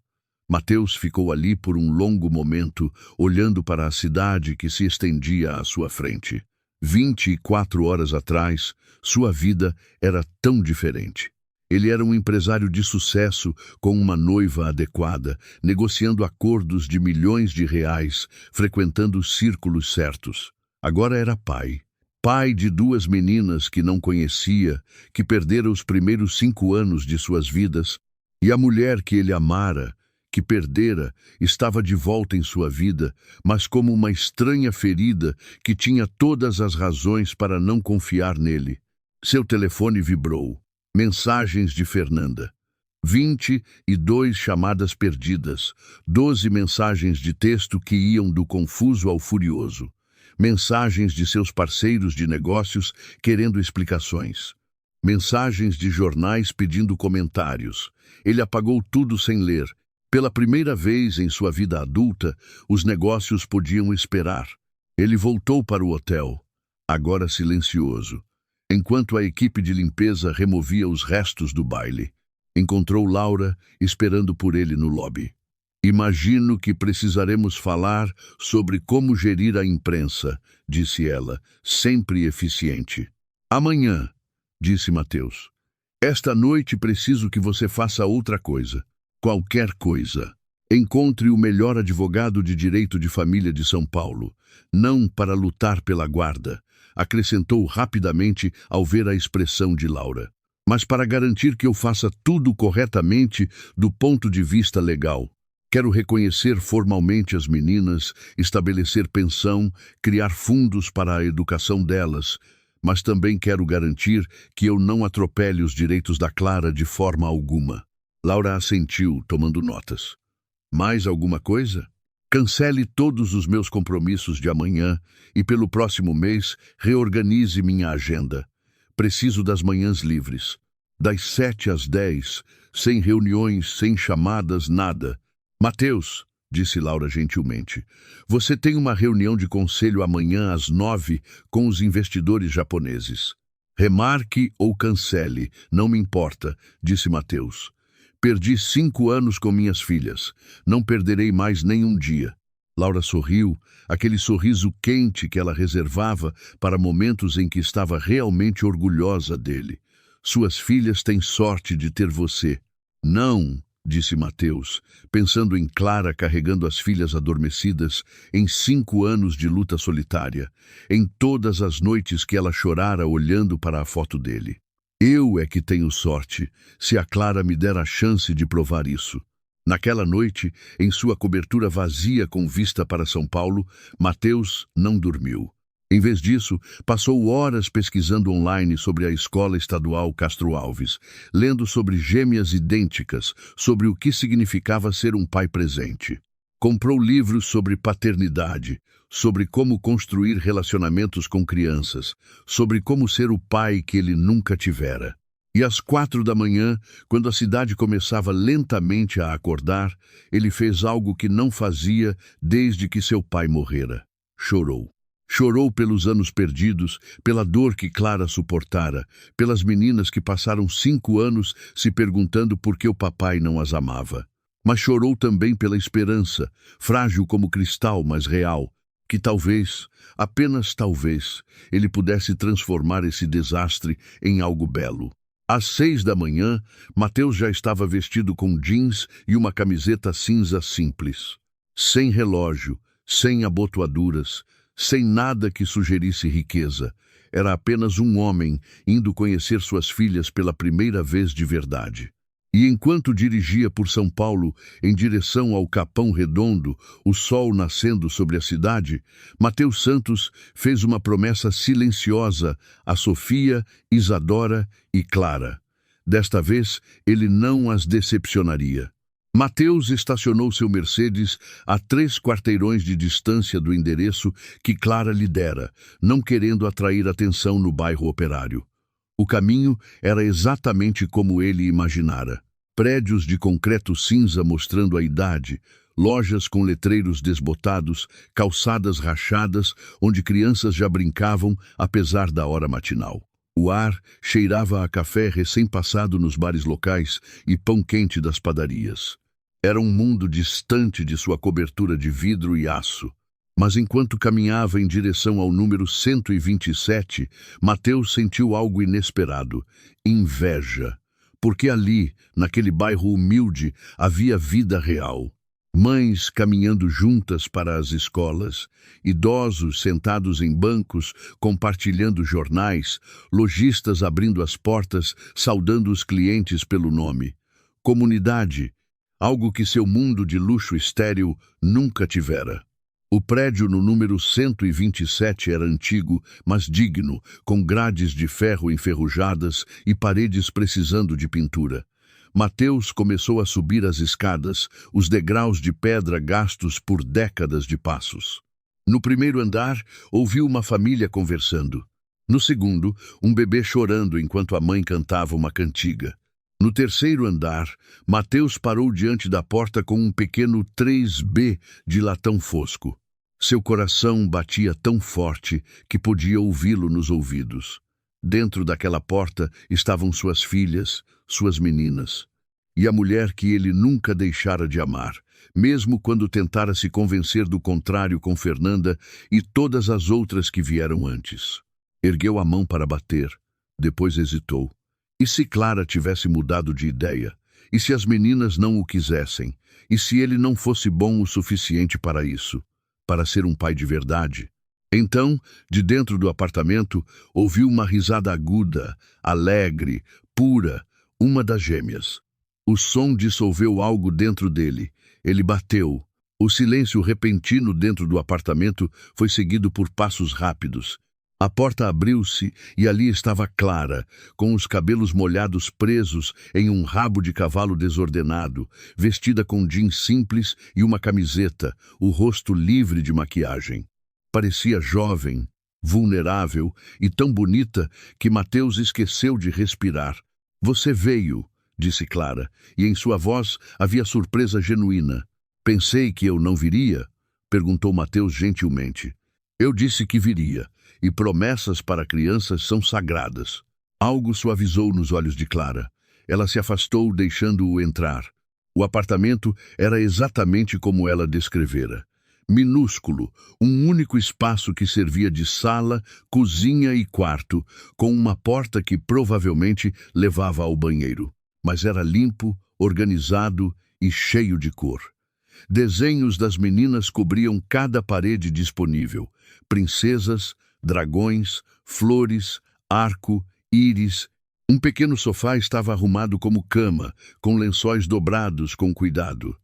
Mateus ficou ali por um longo momento, olhando para a cidade que se estendia à sua frente. 24 horas atrás, sua vida era tão diferente. Ele era um empresário de sucesso, com uma noiva adequada, negociando acordos de milhões de reais, frequentando os círculos certos. Agora era pai. Pai de 2 meninas que não conhecia, que perdera os primeiros 5 anos de suas vidas, e a mulher que ele amara, que perdera, estava de volta em sua vida, mas como uma estranha ferida que tinha todas as razões para não confiar nele. Seu telefone vibrou. Mensagens de Fernanda. 22 chamadas perdidas, 12 mensagens de texto que iam do confuso ao furioso. Mensagens de seus parceiros de negócios querendo explicações. Mensagens de jornais pedindo comentários. Ele apagou tudo sem ler. Pela primeira vez em sua vida adulta, os negócios podiam esperar. Ele voltou para o hotel, agora silencioso, enquanto a equipe de limpeza removia os restos do baile. Encontrou Laura esperando por ele no lobby. Imagino que precisaremos falar sobre como gerir a imprensa, disse ela, sempre eficiente. Amanhã, disse Mateus. Esta noite preciso que você faça outra coisa. Qualquer coisa. Encontre o melhor advogado de direito de família de São Paulo, não para lutar pela guarda, acrescentou rapidamente ao ver a expressão de Laura, mas para garantir que eu faça tudo corretamente do ponto de vista legal. Quero reconhecer formalmente as meninas, estabelecer pensão, criar fundos para a educação delas, mas também quero garantir que eu não atropele os direitos da Clara de forma alguma. Laura assentiu, tomando notas. Mais alguma coisa? Cancele todos os meus compromissos de amanhã e pelo próximo mês reorganize minha agenda. Preciso das manhãs livres. Das 7 às 10, sem reuniões, sem chamadas, nada. Mateus, disse Laura gentilmente, você tem uma reunião de conselho amanhã às 9 com os investidores japoneses. Remarque ou cancele, não me importa, disse Mateus. Perdi 5 anos com minhas filhas. Não perderei mais nenhum dia. Laura sorriu, aquele sorriso quente que ela reservava para momentos em que estava realmente orgulhosa dele. Suas filhas têm sorte de ter você. Não, disse Mateus, pensando em Clara carregando as filhas adormecidas em 5 anos de luta solitária, em todas as noites que ela chorara olhando para a foto dele. Eu é que tenho sorte, se a Clara me der a chance de provar isso. Naquela noite, em sua cobertura vazia com vista para São Paulo, Mateus não dormiu. Em vez disso, passou horas pesquisando online sobre a Escola Estadual Castro Alves, lendo sobre gêmeas idênticas, sobre o que significava ser um pai presente. Comprou livros sobre paternidade, sobre como construir relacionamentos com crianças, sobre como ser o pai que ele nunca tivera. E às 4 da manhã, quando a cidade começava lentamente a acordar, ele fez algo que não fazia desde que seu pai morrera. Chorou. Chorou pelos anos perdidos, pela dor que Clara suportara, pelas meninas que passaram 5 anos se perguntando por que o papai não as amava. Mas chorou também pela esperança, frágil como cristal, mas real, que talvez, apenas talvez, ele pudesse transformar esse desastre em algo belo. Às 6 da manhã, Mateus já estava vestido com jeans e uma camiseta cinza simples. Sem relógio, sem abotoaduras, sem nada que sugerisse riqueza. Era apenas um homem indo conhecer suas filhas pela primeira vez de verdade. E enquanto dirigia por São Paulo, em direção ao Capão Redondo, o sol nascendo sobre a cidade, Mateus Santos fez uma promessa silenciosa a Sofia, Isadora e Clara. Desta vez, ele não as decepcionaria. Mateus estacionou seu Mercedes a 3 quarteirões de distância do endereço que Clara lhe dera, não querendo atrair atenção no bairro operário. O caminho era exatamente como ele imaginara. Prédios de concreto cinza mostrando a idade, lojas com letreiros desbotados, calçadas rachadas onde crianças já brincavam apesar da hora matinal. O ar cheirava a café recém-passado nos bares locais e pão quente das padarias. Era um mundo distante de sua cobertura de vidro e aço. Mas enquanto caminhava em direção ao número 127, Mateus sentiu algo inesperado: inveja. Porque ali, naquele bairro humilde, havia vida real. Mães caminhando juntas para as escolas, idosos sentados em bancos, compartilhando jornais, lojistas abrindo as portas, saudando os clientes pelo nome. Comunidade, algo que seu mundo de luxo estéril nunca tivera. O prédio no número 127 era antigo, mas digno, com grades de ferro enferrujadas e paredes precisando de pintura. Mateus começou a subir as escadas, os degraus de pedra gastos por décadas de passos. No primeiro andar, ouviu uma família conversando. No segundo, um bebê chorando enquanto a mãe cantava uma cantiga. No terceiro andar, Mateus parou diante da porta com um pequeno 3B de latão fosco. Seu coração batia tão forte que podia ouvi-lo nos ouvidos. Dentro daquela porta estavam suas filhas, suas meninas. E a mulher que ele nunca deixara de amar, mesmo quando tentara se convencer do contrário com Fernanda e todas as outras que vieram antes. Ergueu a mão para bater, depois hesitou. E se Clara tivesse mudado de ideia? E se as meninas não o quisessem? E se ele não fosse bom o suficiente para isso? Para ser um pai de verdade? Então, de dentro do apartamento, ouviu uma risada aguda, alegre, pura, uma das gêmeas. O som dissolveu algo dentro dele. Ele bateu. O silêncio repentino dentro do apartamento foi seguido por passos rápidos. A porta abriu-se e ali estava Clara, com os cabelos molhados presos em um rabo de cavalo desordenado, vestida com jeans simples e uma camiseta, o rosto livre de maquiagem. Parecia jovem, vulnerável e tão bonita que Mateus esqueceu de respirar. "Você veio", disse Clara, e em sua voz havia surpresa genuína. "Pensei que eu não viria?", perguntou Mateus gentilmente. "Eu disse que viria, e promessas para crianças são sagradas." Algo suavizou nos olhos de Clara. Ela se afastou, deixando-o entrar. O apartamento era exatamente como ela descrevera. Minúsculo, um único espaço que servia de sala, cozinha e quarto, com uma porta que provavelmente levava ao banheiro. Mas era limpo, organizado e cheio de cor. Desenhos das meninas cobriam cada parede disponível. Princesas, dragões, flores, arco, íris. Um pequeno sofá estava arrumado como cama, com lençóis dobrados com cuidado.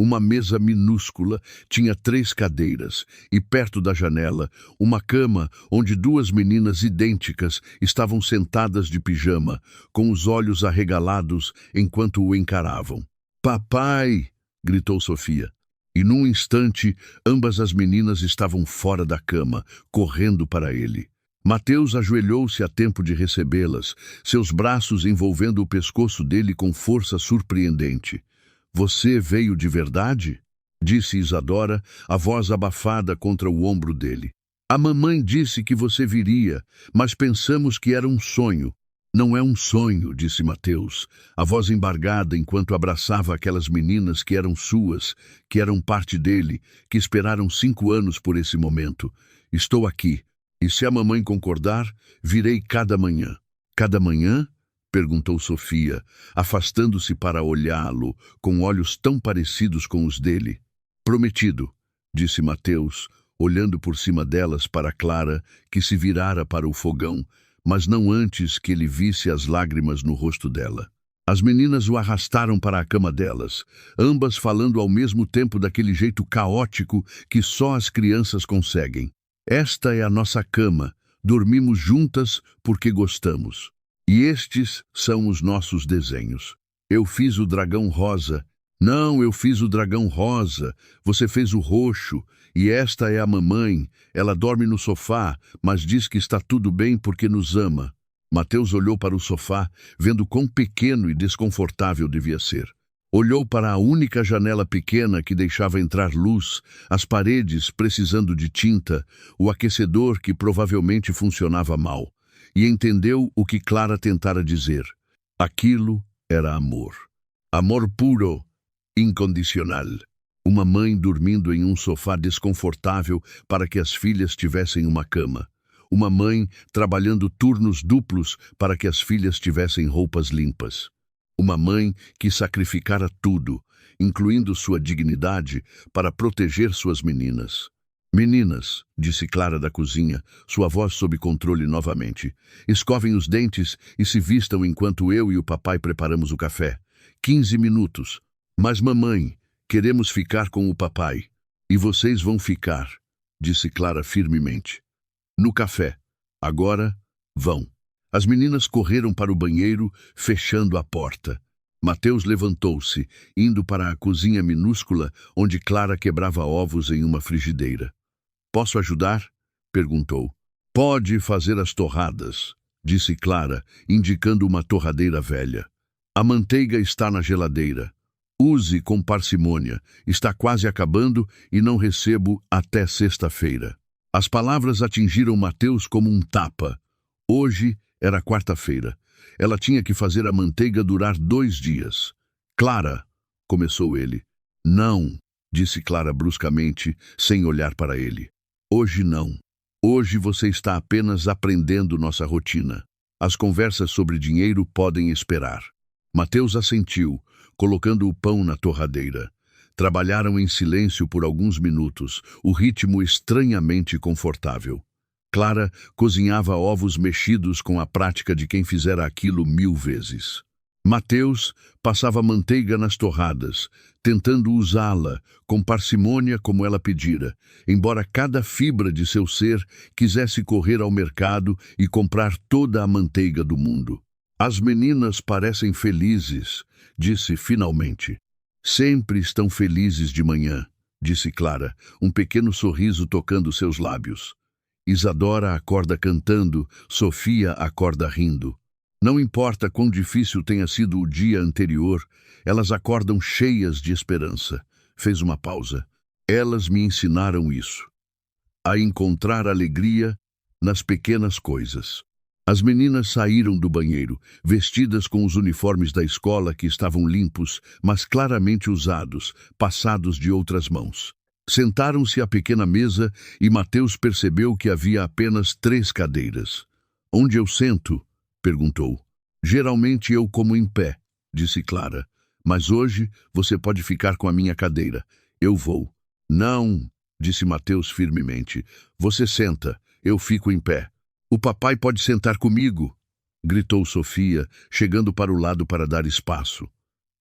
Uma mesa minúscula tinha 3 cadeiras e, perto da janela, uma cama onde 2 meninas idênticas estavam sentadas de pijama, com os olhos arregalados enquanto o encaravam. "Papai!", gritou Sofia. E num instante, ambas as meninas estavam fora da cama, correndo para ele. Mateus ajoelhou-se a tempo de recebê-las, seus braços envolvendo o pescoço dele com força surpreendente. "Você veio de verdade?", disse Isadora, a voz abafada contra o ombro dele. "A mamãe disse que você viria, mas pensamos que era um sonho." "Não é um sonho", disse Mateus, a voz embargada enquanto abraçava aquelas meninas que eram suas, que eram parte dele, que esperaram 5 anos por esse momento. "Estou aqui, e se a mamãe concordar, virei cada manhã." "Cada manhã?", perguntou Sofia, afastando-se para olhá-lo, com olhos tão parecidos com os dele. "Prometido", disse Mateus, olhando por cima delas para Clara, que se virara para o fogão, mas não antes que ele visse as lágrimas no rosto dela. As meninas o arrastaram para a cama delas, ambas falando ao mesmo tempo daquele jeito caótico que só as crianças conseguem. "Esta é a nossa cama, dormimos juntas porque gostamos. E estes são os nossos desenhos. Eu fiz o dragão rosa." "Não, eu fiz o dragão rosa. Você fez o roxo. E esta é a mamãe. Ela dorme no sofá, mas diz que está tudo bem porque nos ama." Mateus olhou para o sofá, vendo quão pequeno e desconfortável devia ser. Olhou para a única janela pequena que deixava entrar luz, as paredes precisando de tinta, o aquecedor que provavelmente funcionava mal. E entendeu o que Clara tentara dizer. Aquilo era amor. Amor puro, incondicional. Uma mãe dormindo em um sofá desconfortável para que as filhas tivessem uma cama. Uma mãe trabalhando turnos duplos para que as filhas tivessem roupas limpas. Uma mãe que sacrificara tudo, incluindo sua dignidade, para proteger suas meninas. "Meninas", disse Clara da cozinha, sua voz sob controle novamente, "escovem os dentes e se vistam enquanto eu e o papai preparamos o café. 15 minutos. Mas mamãe, queremos ficar com o papai." "E vocês vão ficar", disse Clara firmemente. "No café. Agora, vão." As meninas correram para o banheiro, fechando a porta. Mateus levantou-se, indo para a cozinha minúscula onde Clara quebrava ovos em uma frigideira. Posso ajudar? Perguntou. Pode fazer as torradas, disse Clara, indicando uma torradeira velha. A manteiga está na geladeira. Use com parcimônia. Está quase acabando e não recebo até sexta-feira. As palavras atingiram Mateus como um tapa. Hoje era quarta-feira. Ela tinha que fazer a manteiga durar 2 dias. Clara, começou ele. Não, disse Clara bruscamente, sem olhar para ele. Hoje não. Hoje você está apenas aprendendo nossa rotina. As conversas sobre dinheiro podem esperar. Mateus assentiu, colocando o pão na torradeira. Trabalharam em silêncio por alguns minutos, o ritmo estranhamente confortável. Clara cozinhava ovos mexidos com a prática de quem fizera aquilo 1000 vezes. Mateus passava manteiga nas torradas, tentando usá-la com parcimônia como ela pedira, embora cada fibra de seu ser quisesse correr ao mercado e comprar toda a manteiga do mundo. As meninas parecem felizes, disse finalmente. Sempre estão felizes de manhã, disse Clara, um pequeno sorriso tocando seus lábios. Isadora acorda cantando, Sofia acorda rindo. Não importa quão difícil tenha sido o dia anterior, elas acordam cheias de esperança. Fez uma pausa. Elas me ensinaram isso. A encontrar alegria nas pequenas coisas. As meninas saíram do banheiro, vestidas com os uniformes da escola que estavam limpos, mas claramente usados, passados de outras mãos. Sentaram-se à pequena mesa e Mateus percebeu que havia apenas 3 cadeiras. Onde eu sento? Perguntou. Geralmente eu como em pé, disse Clara. Mas hoje você pode ficar com a minha cadeira. Eu vou. Não, disse Mateus firmemente. Você senta, eu fico em pé. O papai pode sentar comigo, gritou Sofia, chegando para o lado para dar espaço.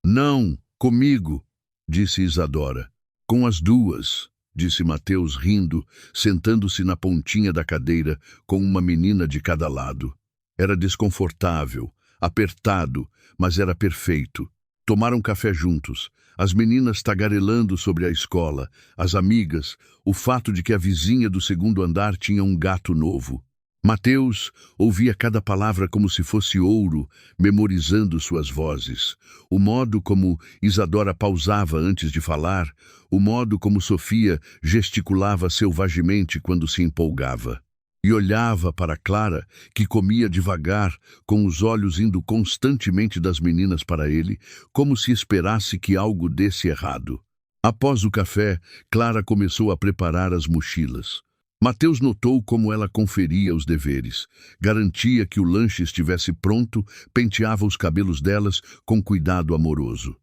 Não, comigo, disse Isadora. Com as duas, disse Mateus rindo, sentando-se na pontinha da cadeira com uma menina de cada lado. Era desconfortável, apertado, mas era perfeito. Tomaram café juntos, as meninas tagarelando sobre a escola, as amigas, o fato de que a vizinha do segundo andar tinha um gato novo. Mateus ouvia cada palavra como se fosse ouro, memorizando suas vozes. O modo como Isadora pausava antes de falar, o modo como Sofia gesticulava selvagemente quando se empolgava. E olhava para Clara, que comia devagar, com os olhos indo constantemente das meninas para ele, como se esperasse que algo desse errado. Após o café, Clara começou a preparar as mochilas. Mateus notou como ela conferia os deveres, garantia que o lanche estivesse pronto, penteava os cabelos delas com cuidado amoroso.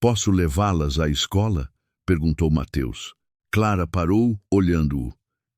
Posso levá-las à escola? Perguntou Mateus. Clara parou, olhando-o.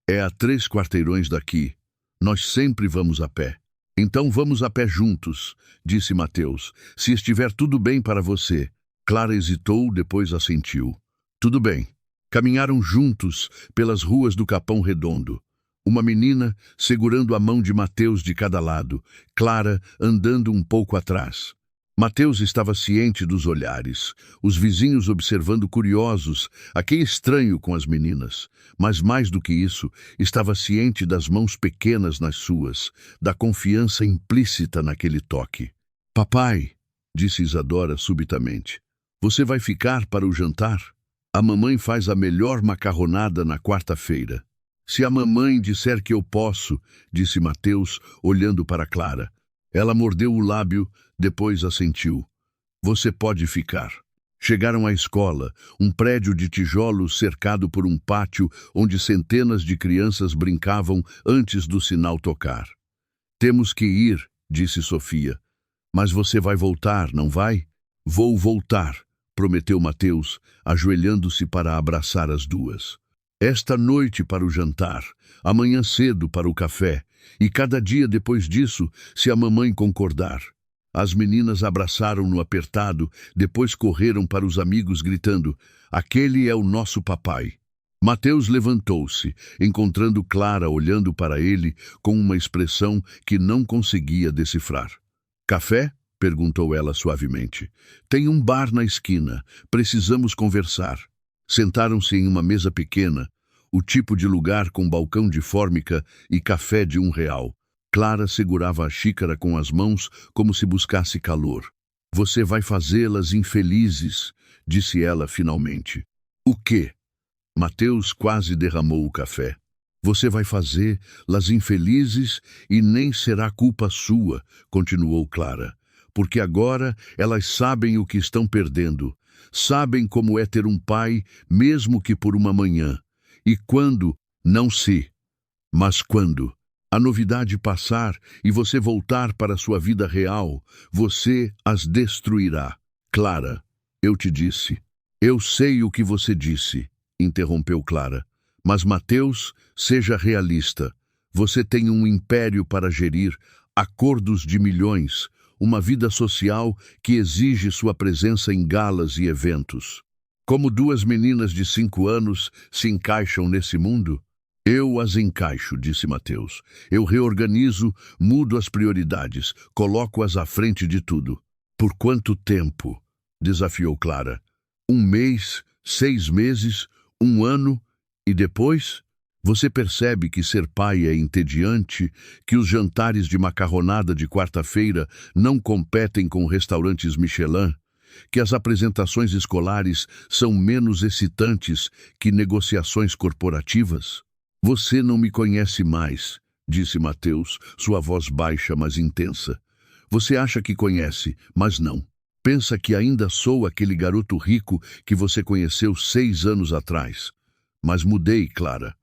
É a 3 quarteirões daqui. Nós sempre vamos a pé. Então vamos a pé juntos, disse Mateus, se estiver tudo bem para você. Clara hesitou, depois assentiu. Tudo bem. Caminharam juntos pelas ruas do Capão Redondo. Uma menina segurando a mão de Mateus de cada lado, Clara andando um pouco atrás. Mateus estava ciente dos olhares, os vizinhos observando curiosos, aquele estranho com as meninas. Mas mais do que isso, estava ciente das mãos pequenas nas suas, da confiança implícita naquele toque. Papai, disse Isadora subitamente, você vai ficar para o jantar? A mamãe faz a melhor macarronada na quarta-feira. Se a mamãe disser que eu posso, disse Mateus, olhando para Clara. Ela mordeu o lábio, depois assentiu. Você pode ficar. Chegaram à escola, um prédio de tijolos cercado por um pátio onde centenas de crianças brincavam antes do sinal tocar. Temos que ir, disse Sofia. Mas você vai voltar, não vai? Vou voltar, prometeu Mateus, ajoelhando-se para abraçar as duas. Esta noite para o jantar, amanhã cedo para o café, e cada dia depois disso, se a mamãe concordar. As meninas abraçaram-no apertado, depois correram para os amigos gritando, aquele é o nosso papai. Mateus levantou-se, encontrando Clara olhando para ele com uma expressão que não conseguia decifrar. Café? perguntou ela suavemente. Tem um bar na esquina. Precisamos conversar. Sentaram-se em uma mesa pequena, o tipo de lugar com balcão de fórmica e café de R$ 1. Clara segurava a xícara com as mãos como se buscasse calor. Você vai fazê-las infelizes, disse ela finalmente. O quê? Mateus quase derramou o café. Você vai fazê-las infelizes e nem será culpa sua, continuou Clara, porque agora elas sabem o que estão perdendo. Sabem como é ter um pai, mesmo que por uma manhã. E quando, não se, mas quando a novidade passar e você voltar para sua vida real, você as destruirá. Clara, eu te disse. Eu sei o que você disse, interrompeu Clara. Mas, Mateus, seja realista. Você tem um império para gerir, acordos de milhões, uma vida social que exige sua presença em galas e eventos. Como 2 meninas de 5 anos se encaixam nesse mundo? Eu as encaixo, disse Mateus. Eu reorganizo, mudo as prioridades, coloco-as à frente de tudo. Por quanto tempo? Desafiou Clara. 1 mês, 6 meses, 1 ano e depois? Você percebe que ser pai é entediante, que os jantares de macarronada de quarta-feira não competem com restaurantes Michelin, que as apresentações escolares são menos excitantes que negociações corporativas? Você não me conhece mais, disse Mateus, sua voz baixa, mas intensa. Você acha que conhece, mas não. Pensa que ainda sou aquele garoto rico que você conheceu 6 anos atrás. Mas mudei, Clara.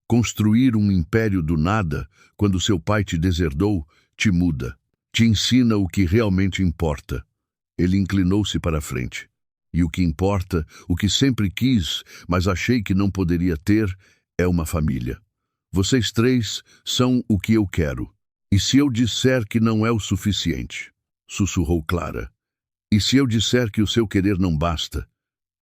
Construir um império do nada, quando seu pai te deserdou, te muda. Te ensina o que realmente importa. Ele inclinou-se para a frente. E o que importa, o que sempre quis, mas achei que não poderia ter, é uma família. Vocês 3 são o que eu quero. E se eu disser que não é o suficiente? Sussurrou Clara. E se eu disser que o seu querer não basta?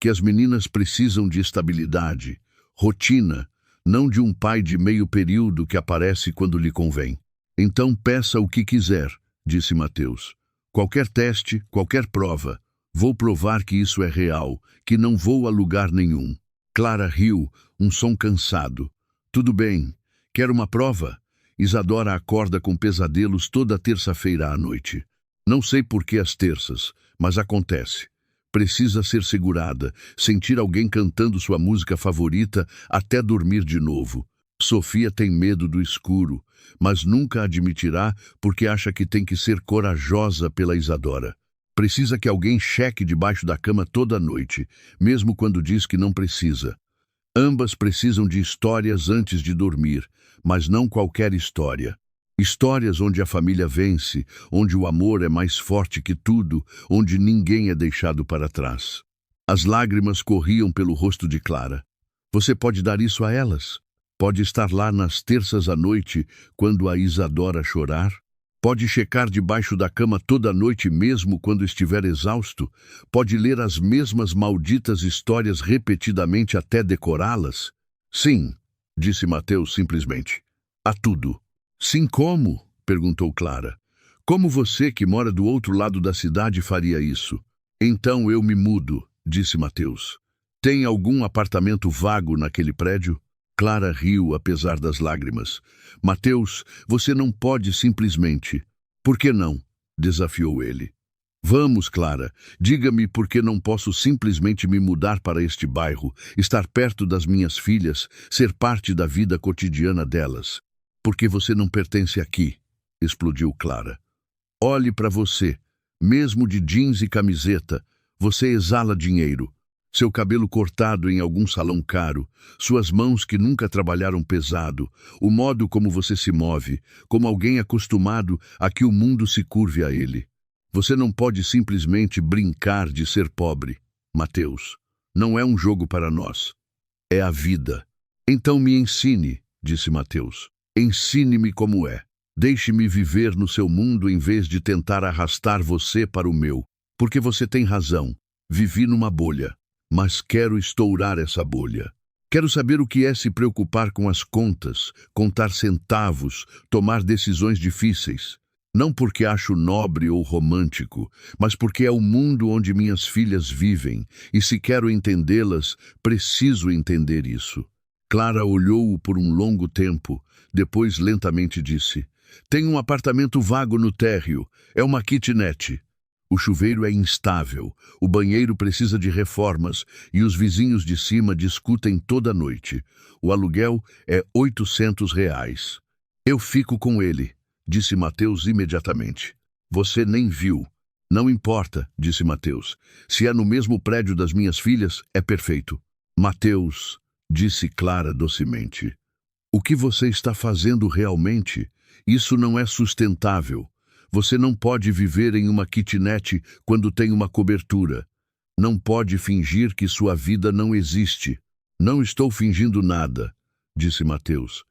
Que as meninas precisam de estabilidade, rotina, não de um pai de meio período que aparece quando lhe convém. Então peça o que quiser, disse Mateus. Qualquer teste, qualquer prova. Vou provar que isso é real, que não vou a lugar nenhum. Clara riu, um som cansado. Tudo bem. Quer uma prova? Isadora acorda com pesadelos toda terça-feira à noite. Não sei por que às terças, mas acontece. Precisa ser segurada, sentir alguém cantando sua música favorita até dormir de novo. Sofia tem medo do escuro, mas nunca admitirá porque acha que tem que ser corajosa pela Isadora. Precisa que alguém cheque debaixo da cama toda noite, mesmo quando diz que não precisa. Ambas precisam de histórias antes de dormir, mas não qualquer história. Histórias onde a família vence, onde o amor é mais forte que tudo, onde ninguém é deixado para trás. As lágrimas corriam pelo rosto de Clara. Você pode dar isso a elas? Pode estar lá nas terças à noite, quando a Isadora chorar? Pode checar debaixo da cama toda noite mesmo quando estiver exausto? Pode ler as mesmas malditas histórias repetidamente até decorá-las? Sim, disse Mateus simplesmente. A tudo. Sim, como? Perguntou Clara. Como você, que mora do outro lado da cidade, faria isso? Então eu me mudo, disse Mateus. Tem algum apartamento vago naquele prédio? Clara riu, apesar das lágrimas. Mateus, você não pode simplesmente. Por que não? Desafiou ele. Vamos, Clara, diga-me por que não posso simplesmente me mudar para este bairro, estar perto das minhas filhas, ser parte da vida cotidiana delas. Porque você não pertence aqui, explodiu Clara. Olhe para você, mesmo de jeans e camiseta, você exala dinheiro. Seu cabelo cortado em algum salão caro, suas mãos que nunca trabalharam pesado, o modo como você se move, como alguém acostumado a que o mundo se curve a ele. Você não pode simplesmente brincar de ser pobre, Mateus. Não é um jogo para nós. É a vida. Então me ensine, disse Mateus. Ensine-me como é. Deixe-me viver no seu mundo em vez de tentar arrastar você para o meu. Porque você tem razão. Vivi numa bolha. Mas quero estourar essa bolha. Quero saber o que é se preocupar com as contas, contar centavos, tomar decisões difíceis. Não porque acho nobre ou romântico, mas porque é o mundo onde minhas filhas vivem, e se quero entendê-las, preciso entender isso. Clara olhou-o por um longo tempo, depois lentamente disse: Tenho um apartamento vago no térreo, é uma kitnet. O chuveiro é instável, o banheiro precisa de reformas e os vizinhos de cima discutem toda noite. O aluguel é R$ 800. Eu fico com ele, disse Mateus imediatamente. Você nem viu. Não importa, disse Mateus. Se é no mesmo prédio das minhas filhas, é perfeito. Mateus, disse Clara docemente. O que você está fazendo realmente? Isso não é sustentável. Você não pode viver em uma kitnet quando tem uma cobertura. Não pode fingir que sua vida não existe. Não estou fingindo nada, disse Mateus.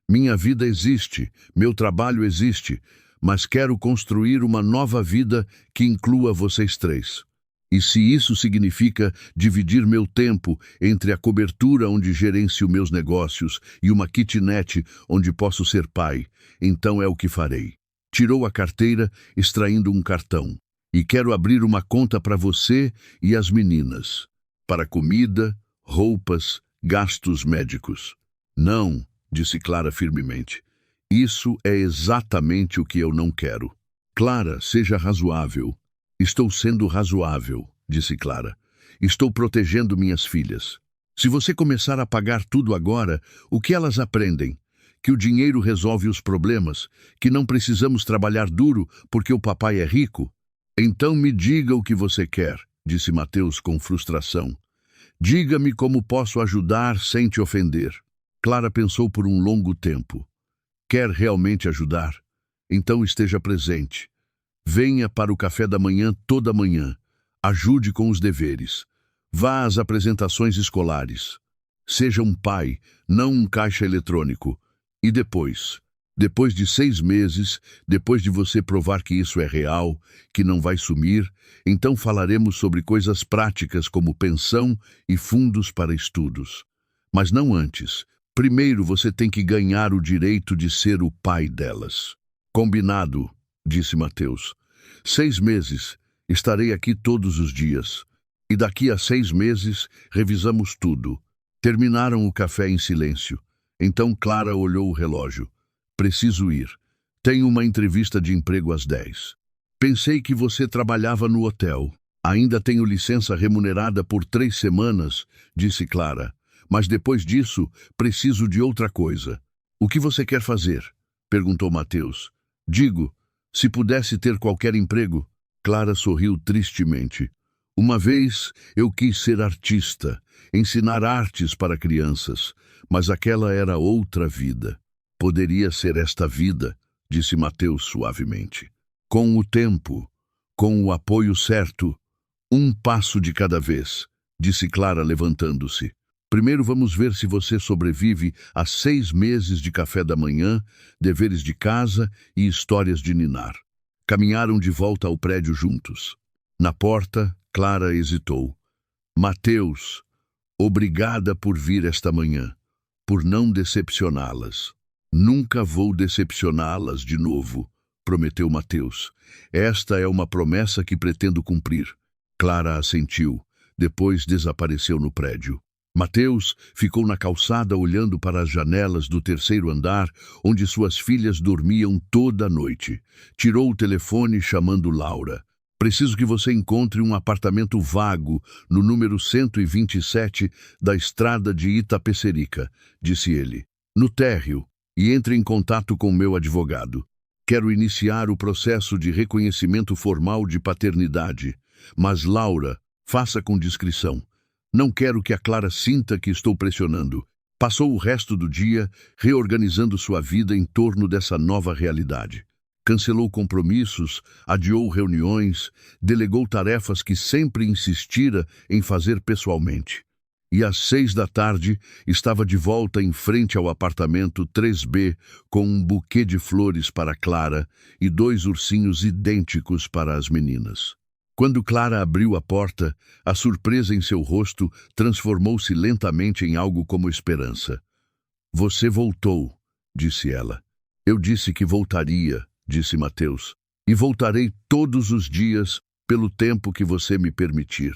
Minha vida existe, meu trabalho existe, mas quero construir uma nova vida que inclua vocês três. E se isso significa dividir meu tempo entre a cobertura onde gerencio meus negócios e uma kitnet onde posso ser pai, então é o que farei. Tirou a carteira, extraindo um cartão. E quero abrir uma conta para você e as meninas. Para comida, roupas, gastos médicos. Não, disse Clara firmemente. Isso é exatamente o que eu não quero. Clara, seja razoável. Estou sendo razoável, disse Clara. Estou protegendo minhas filhas. Se você começar a pagar tudo agora, o que elas aprendem? Que o dinheiro resolve os problemas, que não precisamos trabalhar duro porque o papai é rico? Então me diga o que você quer, disse Mateus com frustração. Diga-me como posso ajudar sem te ofender. Clara pensou por um longo tempo. Quer realmente ajudar? Então esteja presente. Venha para o café da manhã toda manhã. Ajude com os deveres. Vá às apresentações escolares. Seja um pai, não um caixa eletrônico. E depois de 6 meses, depois de você provar que isso é real, que não vai sumir, então falaremos sobre coisas práticas como pensão e fundos para estudos. Mas não antes. Primeiro você tem que ganhar o direito de ser o pai delas. Combinado, disse Mateus. 6 meses, estarei aqui todos os dias. E daqui a 6 meses, revisamos tudo. Terminaram o café em silêncio. Então Clara olhou o relógio. Preciso ir. Tenho uma entrevista de emprego às 10. Pensei que você trabalhava no hotel. Ainda tenho licença remunerada por 3 semanas, disse Clara. Mas depois disso, preciso de outra coisa. O que você quer fazer? Perguntou Mateus. Digo, se pudesse ter qualquer emprego. Clara sorriu tristemente. Uma vez eu quis ser artista, ensinar artes para crianças, mas aquela era outra vida. Poderia ser esta vida, disse Mateus suavemente. Com o tempo, com o apoio certo, um passo de cada vez, disse Clara levantando-se. Primeiro vamos ver se você sobrevive a 6 meses de café da manhã, deveres de casa e histórias de ninar. Caminharam de volta ao prédio juntos. Na porta, Clara hesitou. Mateus, obrigada por vir esta manhã, por não decepcioná-las. Nunca vou decepcioná-las de novo, prometeu Mateus. Esta é uma promessa que pretendo cumprir. Clara assentiu, depois desapareceu no prédio. Mateus ficou na calçada olhando para as janelas do 3º andar, onde suas filhas dormiam toda a noite. Tirou o telefone chamando Laura. Preciso que você encontre um apartamento vago no número 127 da estrada de Itapecerica, disse ele, no térreo, e entre em contato com meu advogado. Quero iniciar o processo de reconhecimento formal de paternidade, mas Laura, faça com discrição. Não quero que a Clara sinta que estou pressionando. Passou o resto do dia reorganizando sua vida em torno dessa nova realidade. Cancelou compromissos, adiou reuniões, delegou tarefas que sempre insistira em fazer pessoalmente. E às 6 da tarde estava de volta em frente ao apartamento 3B com um buquê de flores para Clara e 2 ursinhos idênticos para as meninas. Quando Clara abriu a porta, a surpresa em seu rosto transformou-se lentamente em algo como esperança. Você voltou, disse ela. Eu disse que voltaria, disse Mateus, e voltarei todos os dias pelo tempo que você me permitir.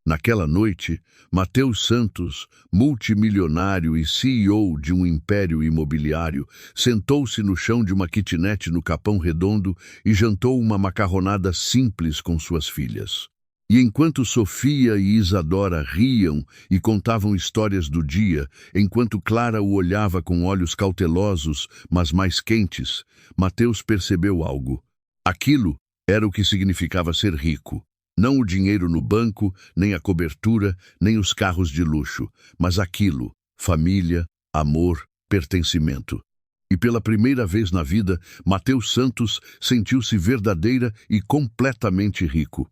Naquela noite, Mateus Santos, multimilionário e CEO de um império imobiliário, sentou-se no chão de uma kitnet no Capão Redondo e jantou uma macarronada simples com suas filhas. E enquanto Sofia e Isadora riam e contavam histórias do dia, enquanto Clara o olhava com olhos cautelosos, mas mais quentes, Mateus percebeu algo. Aquilo era o que significava ser rico. Não o dinheiro no banco, nem a cobertura, nem os carros de luxo, mas aquilo, família, amor, pertencimento. E pela primeira vez na vida, Mateus Santos sentiu-se verdadeira e completamente rico.